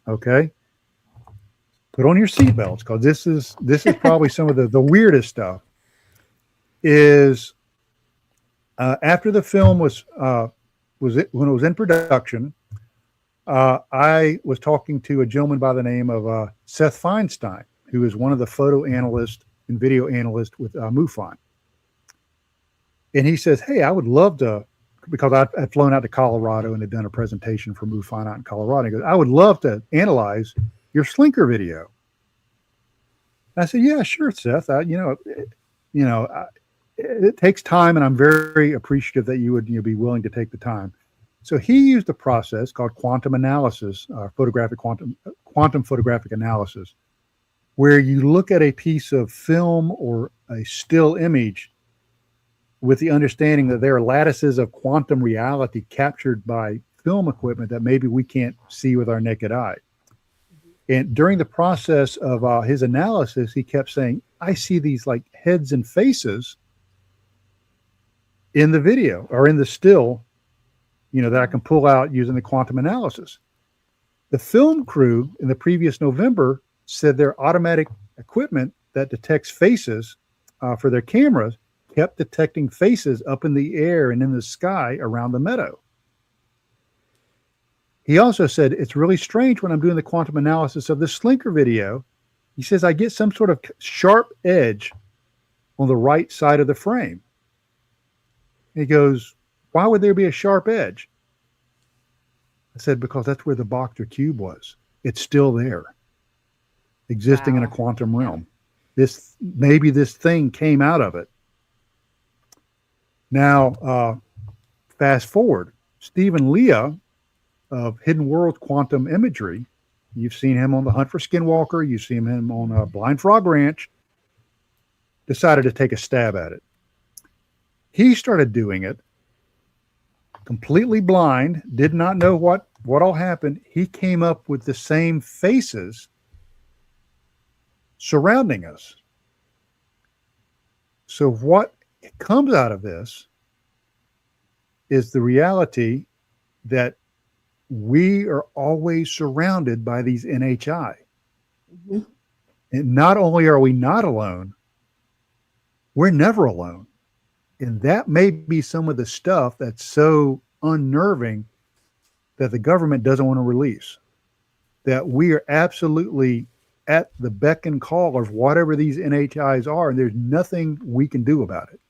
S3: Okay, put on your seatbelts, because this is probably some of the weirdest stuff. is after the film when it was in production, I was talking to a gentleman by the name of Seth Feinstein, who is one of the photo analysts and video analysts with MUFON. And he says, hey, I would love to, because I'd flown out to Colorado and had done a presentation for MUFON out in Colorado. He goes, I would love to analyze your Slinker video. I said, yeah, sure, Seth. It takes time, and I'm very appreciative that you would be willing to take the time. So he used a process called quantum analysis, quantum photographic analysis, where you look at a piece of film or a still image with the understanding that there are lattices of quantum reality captured by film equipment that maybe we can't see with our naked eye. And during the process of his analysis, he kept saying, I see these like heads and faces in the video or in the still, that I can pull out using the quantum analysis. The film crew in the previous November said their automatic equipment that detects faces for their cameras kept detecting faces up in the air and in the sky around the meadow. He also said, it's really strange when I'm doing the quantum analysis of the Slinker video. He says, I get some sort of sharp edge on the right side of the frame. And he goes, why would there be a sharp edge? I said, because that's where the box or cube was. It's still there, existing in a quantum realm. Maybe this thing came out of it. Now, fast forward, Stephen Leah of Hidden World Quantum Imagery. You've seen him on The Hunt for Skinwalker. You've seen him on Blind Frog Ranch. Decided to take a stab at it. He started doing it completely blind, did not know what all happened. He came up with the same faces surrounding us. So what comes out of this is the reality that we are always surrounded by these NHI. Mm-hmm. And not only are we not alone, we're never alone. And that may be some of the stuff that's so unnerving that the government doesn't want to release. That we are absolutely at the beck and call of whatever these NHIs are, and there's nothing we can do about it.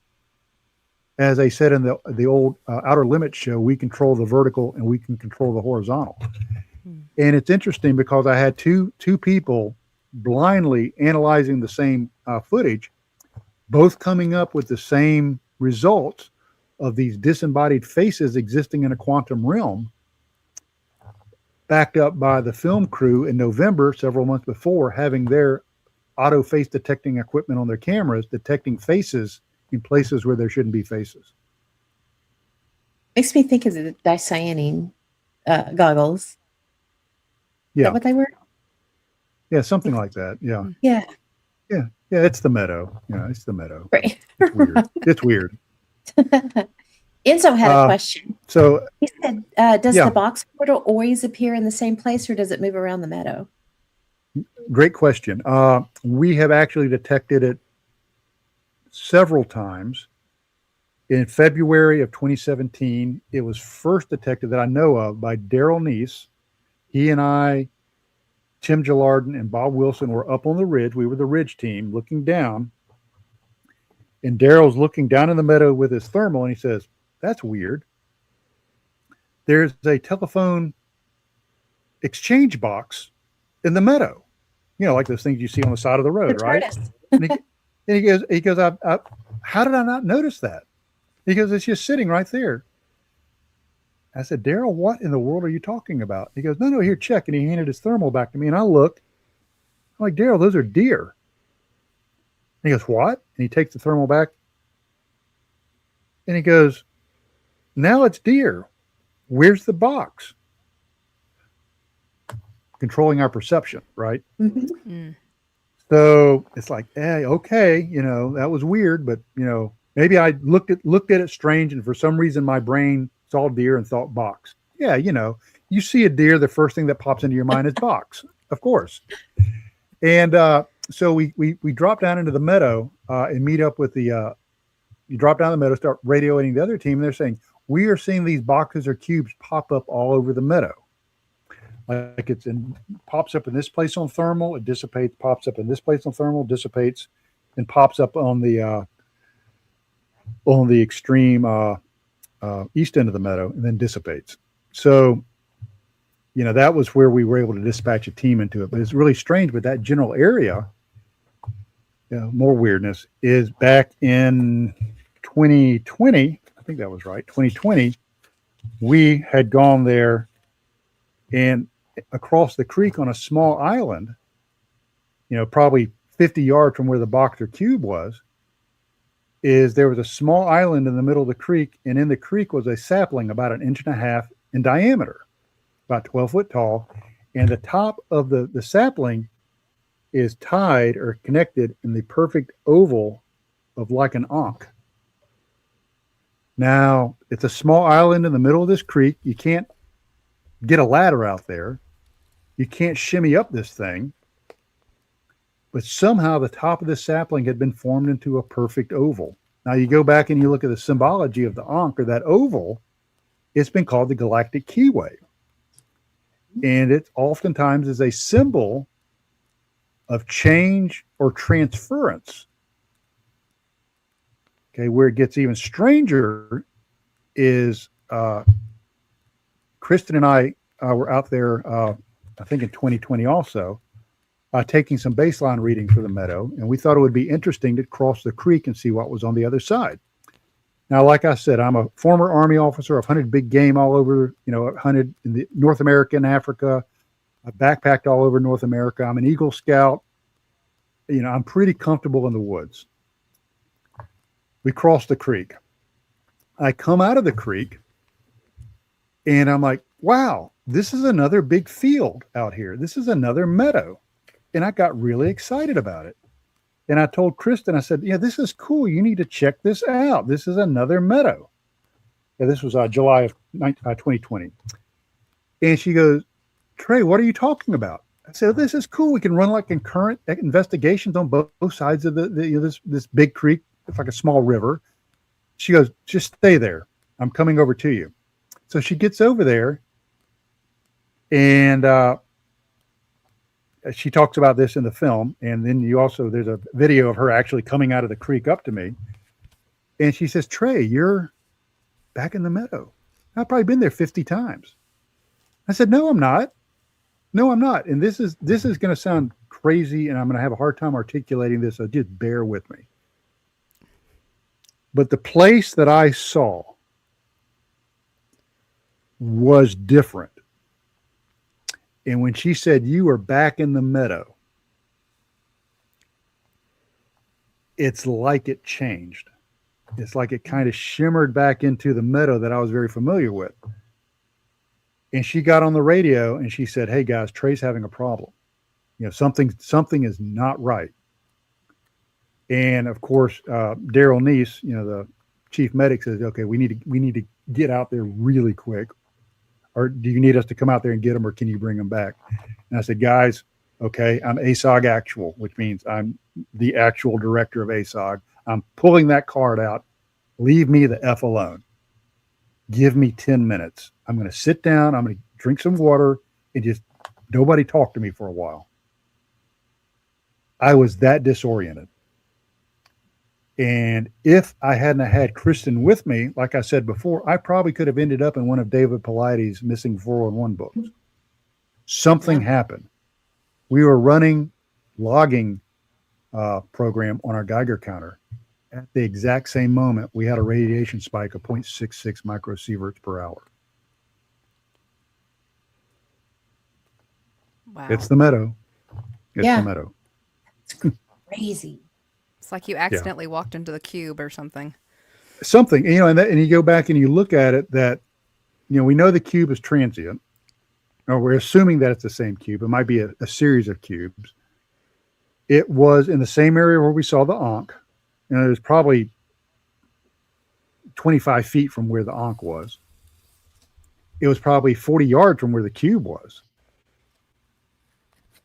S3: As I said in the old Outer Limits show, we control the vertical and we can control the horizontal. And it's interesting because I had two people blindly analyzing the same footage, both coming up with the same results of these disembodied faces existing in a quantum realm, backed up by the film crew in November, several months before, having their auto face detecting equipment on their cameras, detecting faces in places where there shouldn't be faces.
S4: Makes me think of the dicyanine goggles.
S3: Yeah.
S4: Is that what they were?
S3: Yeah, something like that. Yeah.
S4: Yeah.
S3: Yeah. Yeah, it's the Meadow. Yeah, it's the Meadow.
S4: Right.
S3: It's weird. It's weird.
S1: Enzo had a question.
S3: So
S1: He said, does the box portal always appear in the same place, or does it move around the meadow?
S3: Great question. We have actually detected it several times. In February of 2017, it was first detected that I know of by Daryl Neese. He and I, Tim Gillardin, and Bob Wilson were up on the ridge. We were the ridge team looking down. And Daryl's looking down in the meadow with his thermal, and he says, that's weird. There's a telephone exchange box in the meadow. You know, like those things you see on the side of the road, right? And he goes, how did I not notice that? He goes, it's just sitting right there. I said, Daryl, what in the world are you talking about? He goes, no, here, check. And he handed his thermal back to me, and I looked. I'm like, Daryl, those are deer. And he goes, what? And he takes the thermal back. And he goes, now it's deer. Where's the box? Controlling our perception, right?
S4: Mm-hmm. Mm.
S3: So it's like, hey, okay, that was weird, but maybe I looked at it strange, and for some reason my brain saw deer and thought box. Yeah, you see a deer, the first thing that pops into your mind is box, of course. And so we drop down into the meadow and meet up with the you drop down the meadow, start radioing the other team. And they're saying, we are seeing these boxes or cubes pop up all over the meadow. Like pops up in this place on thermal, it dissipates, pops up in this place on thermal, dissipates, and pops up on the extreme east end of the meadow, and then dissipates. So, that was where we were able to dispatch a team into it. But it's really strange with that general area. More weirdness is back in 2020. I think that was right. 2020, we had gone there, and across the creek on a small island, probably 50 yards from where the box or cube was, there was a small island in the middle of the creek, and in the creek was a sapling about 1.5 inches in diameter, about 12 foot tall, and the top of the sapling is tied or connected in the perfect oval of like an ankh. Now, it's a small island in the middle of this creek. You can't get a ladder out there. You can't shimmy up this thing. But somehow the top of the sapling had been formed into a perfect oval. Now you go back and you look at the symbology of the ankh, or that oval, it's been called the galactic keyway. And it oftentimes is a symbol of change or transference. Okay, where it gets even stranger is Kristen and I were out there, I think in 2020 also, taking some baseline readings for the Meadow, and we thought it would be interesting to cross the creek and see what was on the other side. Now, like I said, I'm a former Army officer. I've hunted big game all over, I've hunted in the North America and Africa. I've backpacked all over North America. I'm an Eagle Scout. I'm pretty comfortable in the woods. We cross the creek. I come out of the creek, and I'm like, wow, this is another big field out here. This is another meadow. And I got really excited about it. And I told Kristen, I said, yeah, this is cool. You need to check this out. This is another meadow. Yeah, this was July of 2020. And she goes, Trey, what are you talking about? I said, this is cool. We can run like concurrent investigations on both sides of this big creek. It's like a small river. She goes, just stay there. I'm coming over to you. So she gets over there, and she talks about this in the film. And then there's a video of her actually coming out of the creek up to me. And she says, Trey, you're back in the meadow. I've probably been there 50 times. I said, no, I'm not. No, I'm not. And this is going to sound crazy, and I'm going to have a hard time articulating this. So just bear with me. But the place that I saw was different. And when she said, you are back in the meadow, it's like it changed. It's like it kind of shimmered back into the meadow that I was very familiar with. And she got on the radio and she said, hey guys, Trey's having a problem. Something is not right. And of course, Daryl Neese, the chief medic, says, okay, we need to get out there really quick. Or do you need us to come out there and get them, or can you bring them back? And I said, guys, okay, I'm ASOG actual, which means I'm the actual director of ASOG. I'm pulling that card out. Leave me the F alone. Give me 10 minutes. I'm going to sit down. I'm going to drink some water and just nobody talk to me for a while. I was that disoriented. And if I hadn't had Kristen with me, like I said before, I probably could have ended up in one of David Paulides' missing 411 books. Something happened. We were running logging program on our Geiger counter. At the exact same moment, we had a radiation spike of 0.66 microsieverts per hour.
S2: Wow.
S3: It's the meadow. It's the meadow.
S1: It's crazy.
S2: It's like you accidentally walked into the cube or something.
S3: Something, and you go back and you look at it that, we know the cube is transient, or we're assuming that it's the same cube. It might be a series of cubes. It was in the same area where we saw the ankh. It was probably 25 feet from where the ankh was. It was probably 40 yards from where the cube was.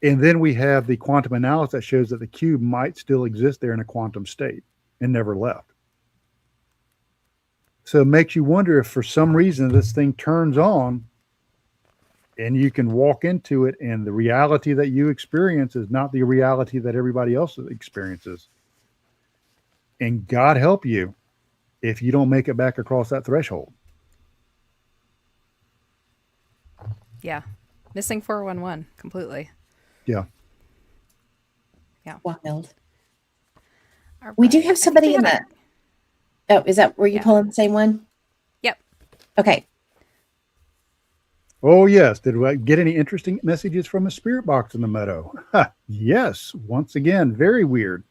S3: And then we have the quantum analysis that shows that the cube might still exist there in a quantum state and never left. So it makes you wonder if for some reason this thing turns on and you can walk into it and the reality that you experience is not the reality that everybody else experiences. And God help you if you don't make it back across that threshold.
S2: Yeah. Missing 411 completely.
S3: Yeah.
S4: Wild.
S2: All
S4: We do
S2: right. I
S4: have
S2: think
S4: somebody
S2: we
S4: in
S2: had
S4: the. Oh, is that were you
S2: Yeah.
S4: pulling the same one?
S2: Yep.
S4: Okay.
S3: Oh, yes. Did I get any interesting messages from a spirit box in the Meadow? Yes. Once again, very weird.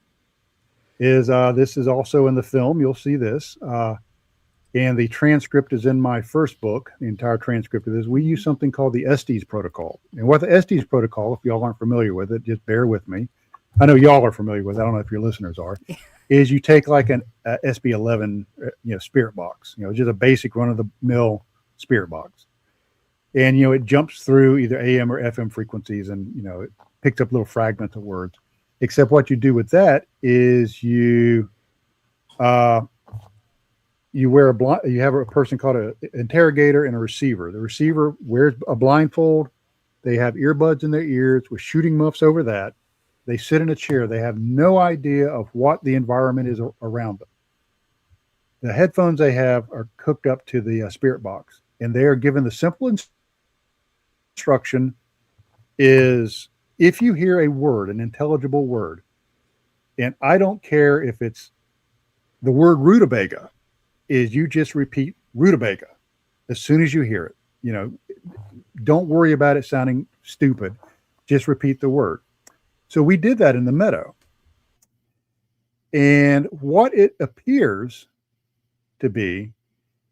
S3: This is also in the film. You'll see this. And the transcript is in my first book. The entire transcript of this. We use something called the Estes protocol. And what the Estes protocol, if y'all aren't familiar with it, just bear with me. I know y'all are familiar with it. I don't know if your listeners are. Is you take like an SB11, spirit box. Just a basic run-of-the-mill spirit box. And, it jumps through either AM or FM frequencies and, it picks up little fragments of words. Except what you do with that is you wear you have a person called an interrogator and a receiver. The receiver wears a blindfold. They have earbuds in their ears with shooting muffs over that. They sit in a chair. They have no idea of what the environment is around them. The headphones they have are hooked up to the spirit box, and they are given the simple instruction is if you hear a word, an intelligible word, and I don't care if it's the word rutabaga, is you just repeat rutabaga as soon as you hear it. Don't worry about it sounding stupid. Just repeat the word. So we did that in the Meadow. And what it appears to be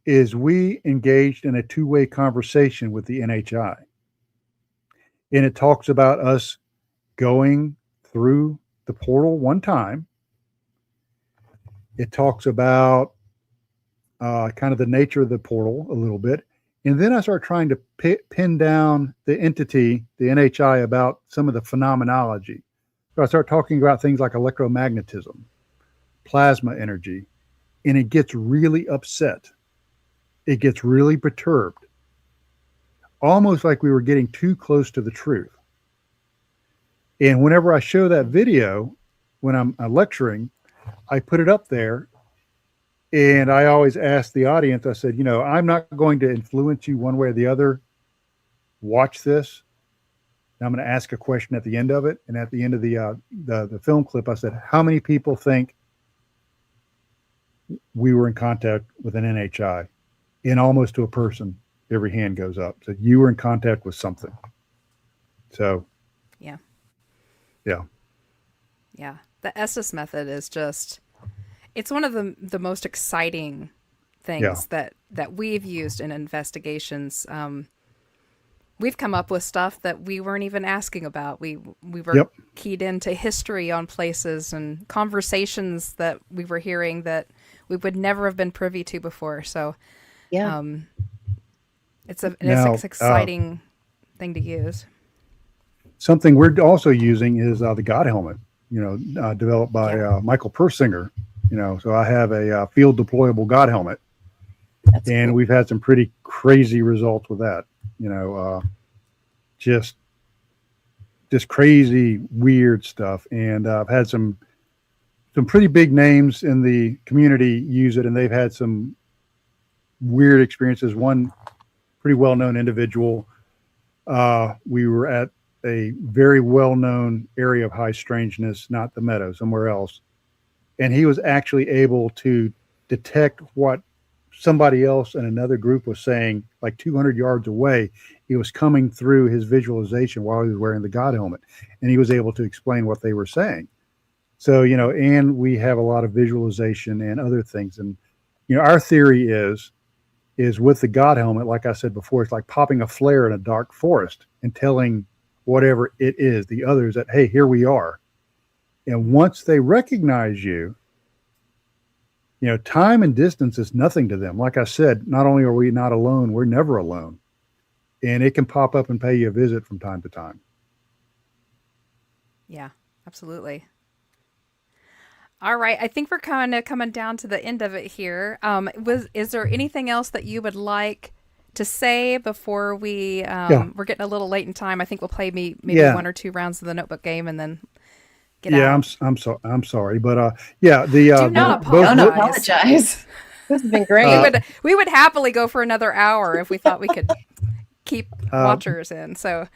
S3: is we engaged in a two-way conversation with the NHI. And it talks about us going through the portal one time. It talks about kind of the nature of the portal a little bit. And then I start trying to pin down the entity, the NHI, about some of the phenomenology. So I start talking about things like electromagnetism, plasma energy, and it gets really upset. It gets really perturbed, almost like we were getting too close to the truth. And whenever I show that video, when I'm lecturing, I put it up there. And I always ask the audience, I said, I'm not going to influence you one way or the other. Watch this. And I'm going to ask a question at the end of it. And at the end of the film clip, I said, how many people think we were in contact with an NHI? And almost to a person, every hand goes up. So you were in contact with something. So.
S2: Yeah.
S3: Yeah.
S2: Yeah. The Estes method is just, it's one of the most exciting things that we've used in investigations. We've come up with stuff that we weren't even asking about. We were keyed into history on places and conversations that we were hearing that we would never have been privy to before. So, it's an exciting thing to use.
S3: Something we're also using is the God helmet. Developed by Michael Persinger. So I have a field deployable God helmet.
S4: That's
S3: and
S4: cool.
S3: We've had some pretty crazy results with that. Just crazy, weird stuff. And I've had some pretty big names in the community use it, and they've had some weird experiences. One pretty well-known individual, we were at a very well-known area of high strangeness, not the Meadow, somewhere else. And he was actually able to detect what somebody else in another group was saying, like 200 yards away. He was coming through his visualization while he was wearing the God helmet, and he was able to explain what they were saying. So, and we have a lot of visualization and other things. And, our theory is with the God helmet, like I said before, it's like popping a flare in a dark forest and telling whatever it is, the others, that, hey, here we are. And once they recognize you, time and distance is nothing to them. Like I said, not only are we not alone, we're never alone. And it can pop up and pay you a visit from time to time.
S2: Yeah, absolutely. All right, I think we're kind of coming down to the end of it here. Is there anything else that you would like to say before we?
S3: Yeah,
S2: We're getting a little late in time. I think we'll play maybe
S3: yeah,
S2: one or two rounds of the Notebook game and then get
S3: yeah.
S2: out.
S3: I'm sorry, but yeah, the
S2: Do not
S3: both
S4: Don't
S2: apologize.
S4: apologize. This has been great.
S2: We would happily go for another hour if we thought we could keep
S3: uh,
S2: watchers in. So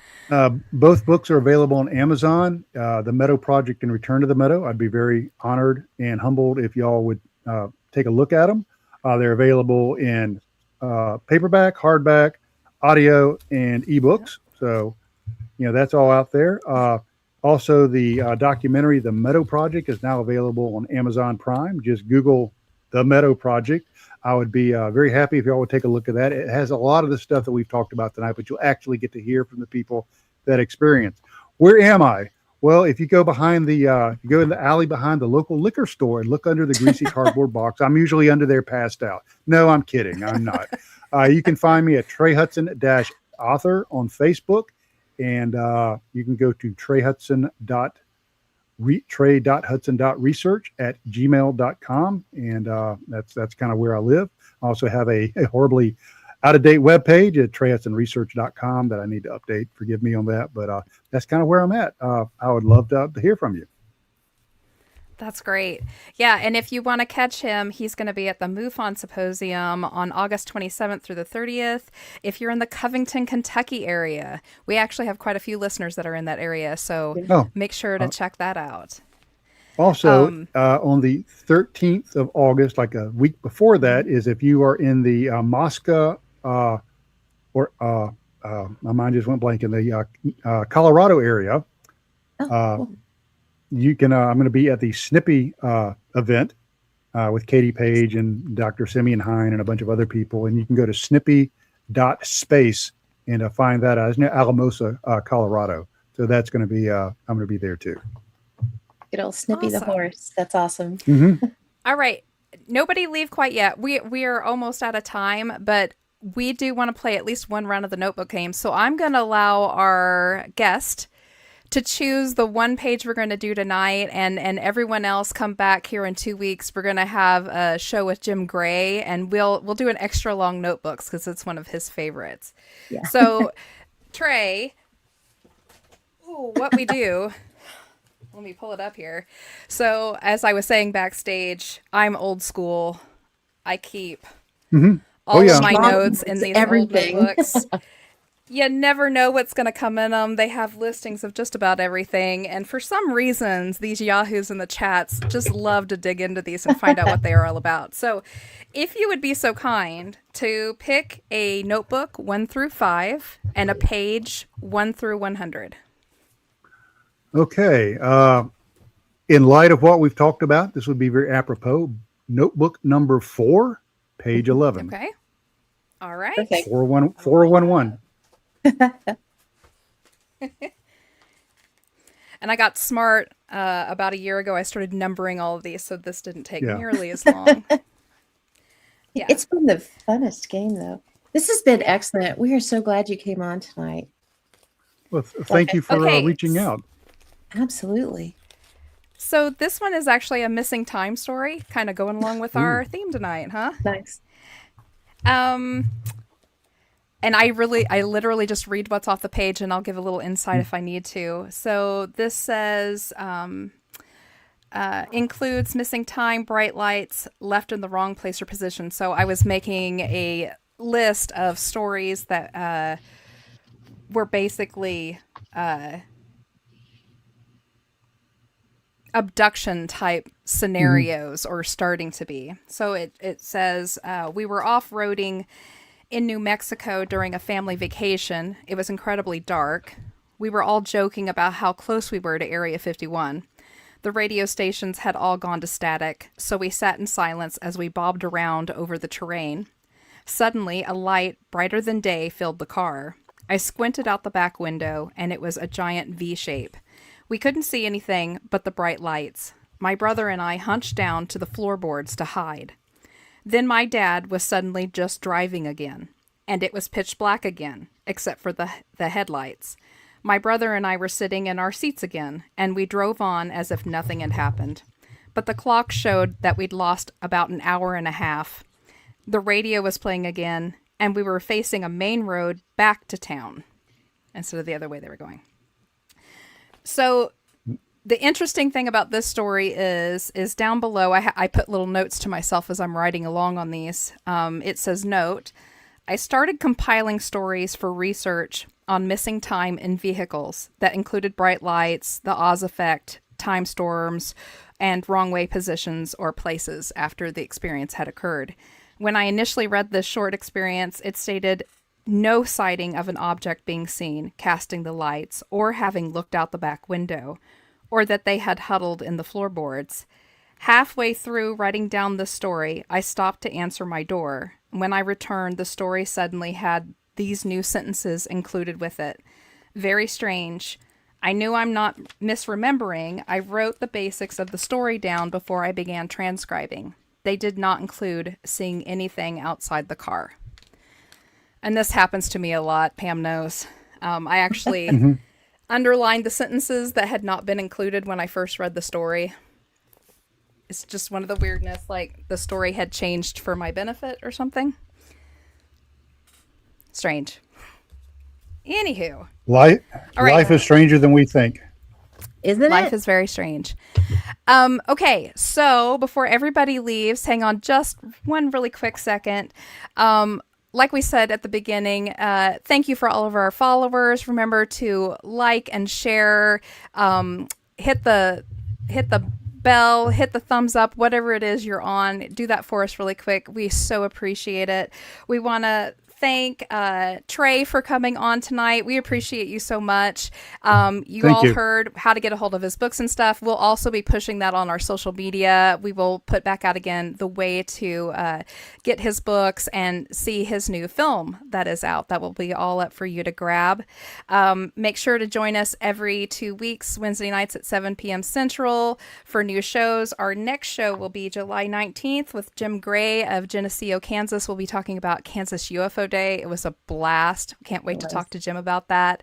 S3: both books are available on Amazon. The Meadow Project and Return to the Meadow. I'd be very honored and humbled if y'all would take a look at them. They're available in paperback, hardback, audio, and ebooks. So, that's all out there. Also, the documentary, The Meadow Project, is now available on Amazon Prime. Just Google The Meadow Project. I would be very happy if y'all would take a look at that. It has a lot of the stuff that we've talked about tonight, but you'll actually get to hear from the people that experience. Where am I? Well, if you go behind you go in the alley behind the local liquor store and look under the greasy cardboard box, I'm usually under there passed out. No, I'm kidding. I'm not. You can find me at Trey Hudson -author on Facebook, and you can go to trey.hudson.research@gmail.com, and that's kind of where I live. I also have a horribly out-of-date webpage at treyhudsonresearch.com that I need to update. Forgive me on that, but that's kind of where I'm at. I would love to hear from you.
S2: that's great. Yeah, and if you want to catch him, he's going to be at the MUFON Symposium on August 27th through the 30th. If you're in the Covington, Kentucky area, we actually have quite a few listeners that are in that area, so make sure to check that out.
S3: Also, on the 13th of August, like a week before that, is if you are in the Moscow my mind just went blank, in the Colorado area.
S1: Cool.
S3: You can. I'm going to be at the Snippy event with Katie Page and Dr. Simeon Hine and a bunch of other people, and you can go to snippy.space and find that. It's near Alamosa, Colorado. So that's going to be. I'm going to be there too.
S4: Good old Snippy the
S2: Awesome.
S4: horse. That's awesome.
S3: Mm-hmm.
S2: All right. Nobody leave quite yet. We are almost out of time, but we do want to play at least one round of the Notebook game. So I'm going to allow our guest to choose the one page we're going to do tonight, and everyone else come back here in 2 weeks. We're going to have a show with Jim Gray, and we'll do an extra long notebooks because it's one of his favorites.
S1: Yeah.
S2: So, Trey, what we do... Let me pull it up here. So, as I was saying backstage, I'm old school. I keep all of my notes in these
S4: Everything.
S2: old notebooks. You never know what's going to come in them. They have listings of just about everything. And for some reasons, these yahoos in the chats just love to dig into these and find out what they are all about. So if you would be so kind to pick a notebook 1 through 5 and a page 1 through 100.
S3: Okay. In light of what we've talked about, this would be very apropos. Notebook number 4, page 11.
S2: Okay. All right.
S4: Perfect.
S3: 411.
S2: And I got smart about a year ago. I started numbering all of these, so this didn't take nearly as long. Yeah.
S4: It's been the funnest game, though. This has been excellent. We are so glad you came on tonight.
S3: Well, thank you for
S2: Okay.
S3: reaching out.
S1: Absolutely.
S2: So this one is actually a missing time story, kind of going along with our theme tonight, huh?
S4: Nice.
S2: And I literally just read what's off the page, and I'll give a little insight if I need to. So this says, includes missing time, bright lights, left in the wrong place or position. So I was making a list of stories that were basically abduction type scenarios or starting to be. So it says, we were off-roading in New Mexico during a family vacation. It was incredibly dark. We were all joking about how close we were to Area 51. The radio stations had all gone to static, so we sat in silence as we bobbed around over the terrain. Suddenly, a light brighter than day filled the car. I squinted out the back window, and it was a giant V shape. We couldn't see anything but the bright lights. My brother and I hunched down to the floorboards to hide. Then my dad was suddenly just driving again, and it was pitch black again, except for the headlights. My brother and I were sitting in our seats again, and we drove on as if nothing had happened. but the clock showed that we'd lost about an hour and a half. The radio was playing again, and we were facing a main road back to town instead of the other way they were going. So the interesting thing about this story is down below, I put little notes to myself as I'm writing along on these. It says, note, I started compiling stories for research on missing time in vehicles that included bright lights, the Oz effect, time storms, and wrong way positions or places after the experience had occurred. When I initially read this short experience, it stated no sighting of an object being seen, casting the lights, or having looked out the back window, or that they had huddled in the floorboards. Halfway through writing down the story, I stopped to answer my door. When I returned, the story suddenly had these new sentences included with it. Very strange. I knew I'm not misremembering. I wrote the basics of the story down before I began transcribing. They did not include seeing anything outside the car. And this happens to me a lot, Pam knows. I actually underlined the sentences that had not been included when I first read the story. It's just one of the weirdness, like the story had changed for my benefit or something. Strange. Anywho.
S3: Life
S2: right.
S3: is stranger than we think.
S4: Isn't
S2: Life
S4: it?
S2: is very strange. Okay, so before everybody leaves, hang on just one really quick second. Like we said at the beginning, thank you for all of our followers. Remember to like and share, hit the bell, hit the thumbs up, whatever it is you're on. Do that for us really quick. We so appreciate it. We want to thank Trey for coming on tonight. We appreciate you so much. You
S3: Thank
S2: all
S3: you.
S2: heard how to get a hold of his books and stuff. We'll also be pushing that on our social media. We will put back out again the way to get his books and see his new film that is out. That will be all up for you to grab. Make sure to join us every 2 weeks, Wednesday nights at 7 p.m. Central for new shows. Our next show will be July 19th with Jim Gray of Geneseo, Kansas. We'll be talking about Kansas UFO Day. It was a blast. Can't wait to talk to Jim about that.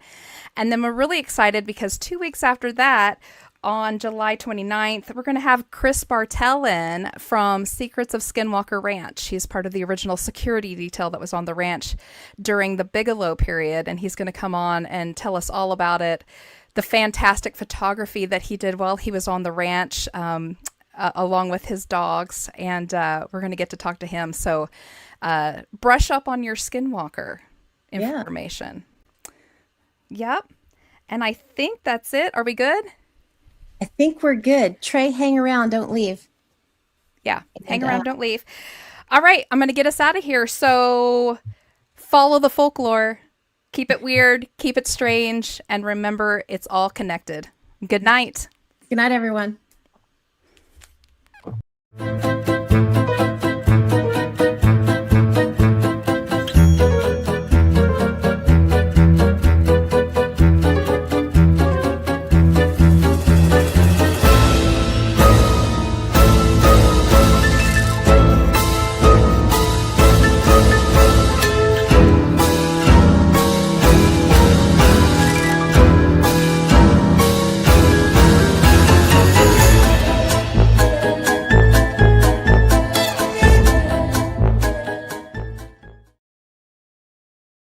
S2: And then we're really excited because 2 weeks after that, on July 29th, we're going to have Chris Bartell in from Secrets of Skinwalker Ranch. He's part of the original security detail that was on the ranch during the Bigelow period, and he's going to come on and tell us all about it. The fantastic photography that he did while he was on the ranch, along with his dogs, and we're going to get to talk to him. So brush up on your Skinwalker information. Yep. And I think that's it. Are we good?
S1: I think we're good. Trey, hang around. Don't leave.
S2: Yeah. Hang around. Don't leave. All right. I'm going to get us out of here. So follow the folklore. Keep it weird. Keep it strange. And remember, it's all connected. Good night.
S1: Good night, everyone.